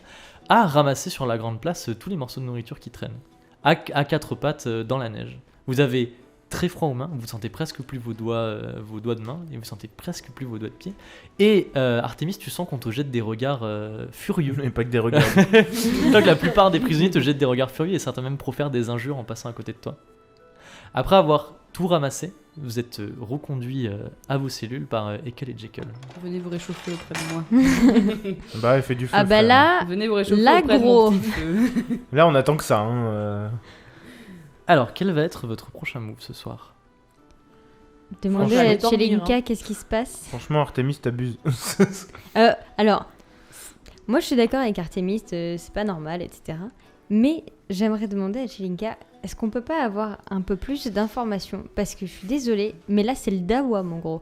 à ramasser sur la grande place tous les morceaux de nourriture qui traînent, à quatre pattes dans la neige. Vous avez très froid aux mains, vous sentez presque plus vos doigts de main, et vous sentez presque plus vos doigts de pied. Et Artemis, tu sens qu'on te jette des regards furieux. Mais pas que des regards. Donc la plupart des prisonniers te jettent des regards furieux et certains même profèrent des injures en passant à côté de toi. Après avoir tout ramassé, vous êtes reconduit à vos cellules par Ekel et Jekyll. Venez vous réchauffer auprès de moi. Bah, elle fait du feu. Ah bah frère. là, Venez vous réchauffer là, auprès gros. de mon petit feu. Là, on attend que ça. Hein. Alors, quel va être votre prochain move ce soir? demandez Franchement, à dormir, Chelinka hein. qu'est-ce qui se passe. Franchement, Artemis, t'abuses. Alors, moi je suis d'accord avec Artemis, c'est pas normal, etc. Mais j'aimerais demander à Chelinka, est-ce qu'on peut pas avoir un peu plus d'informations? Parce que je suis désolée, mais là c'est le dawa, mon gros.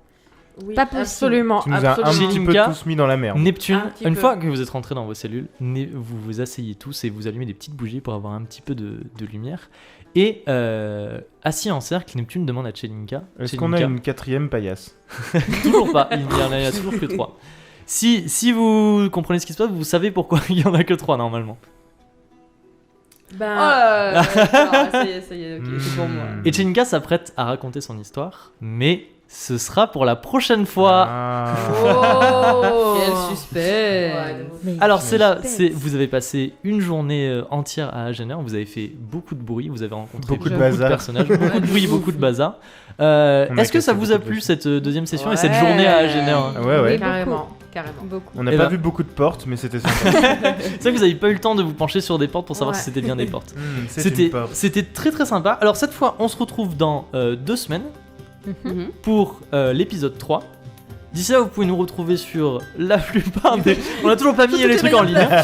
oui, Pas possible. absolument. Tu nous as un absolument. petit peu Chelinka, tous mis dans la merde. Neptune, Un petit une peu. fois que vous êtes rentrés dans vos cellules, vous vous asseyez tous et vous allumez des petites bougies pour avoir un petit peu de lumière. Et assis en cercle, Neptune demande à Chelinka. Est-ce qu'on a une quatrième paillasse? Toujours pas, il n'y en a toujours que 3. Si vous comprenez ce qui se passe, vous savez pourquoi il n'y en a que 3 normalement. Oh Ben, là là, d'accord, ça y est, ok, c'est pour moi. Et Chelinka s'apprête à raconter son histoire, mais ce sera pour la prochaine fois. Ah. Oh, quel suspense. Mais Alors c'est là, suspense. vous avez passé une journée entière à Agener, vous avez fait beaucoup de bruit, vous avez rencontré Beaucoup de beaucoup bazar. personnages, beaucoup de bruit, beaucoup de bazar. On a Est-ce que ça cassé vous a beaucoup de plu vaisselle. cette deuxième session et Ouais. cette journée à Agener? Ah ouais, ouais. Oui, carrément, carrément. Beaucoup. On n'a Eh pas ben. vu beaucoup de portes, mais c'était sympa. C'est vrai que vous n'avez pas eu le temps de vous pencher sur des portes pour savoir Ouais. si c'était bien des portes. C'est une porte. C'était très très sympa. Alors cette fois, on se retrouve dans 2 semaines Mhm. pour l'épisode 3. D'ici là, vous pouvez nous retrouver sur la plupart des... On a toujours pas mis les trucs en ligne. hein.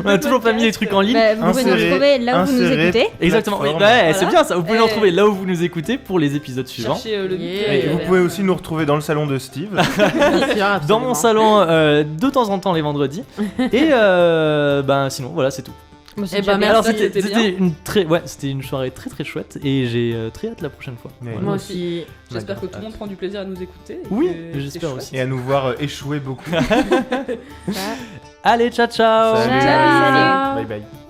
On a toujours pas mis les trucs en ligne. Bah, vous pouvez nous Insérer- retrouver là où vous nous insérer- écoutez. Exactement. Oui, plateforme. ouais, c'est bien ça. Vous pouvez nous Eh. retrouver là où vous nous écoutez pour les épisodes suivants. Cherchez le Yeah. Et vous pouvez aussi nous retrouver dans le salon de Steve. Bien sûr, Dans absolument. mon salon de temps en temps les vendredis. Et ben sinon, voilà, c'est tout. Bon, c'est Eh déjà ben, bien. Alors merci, c'était c'était bien. c'était une soirée très très chouette et j'ai très hâte la prochaine fois. Ouais. Voilà. Moi aussi. J'espère que tout le monde prend du plaisir à nous écouter. et Oui, que c'est j'espère chouette. aussi. Et à nous voir échouer beaucoup. Allez, ciao ciao. Salut. Ciao. Bye bye.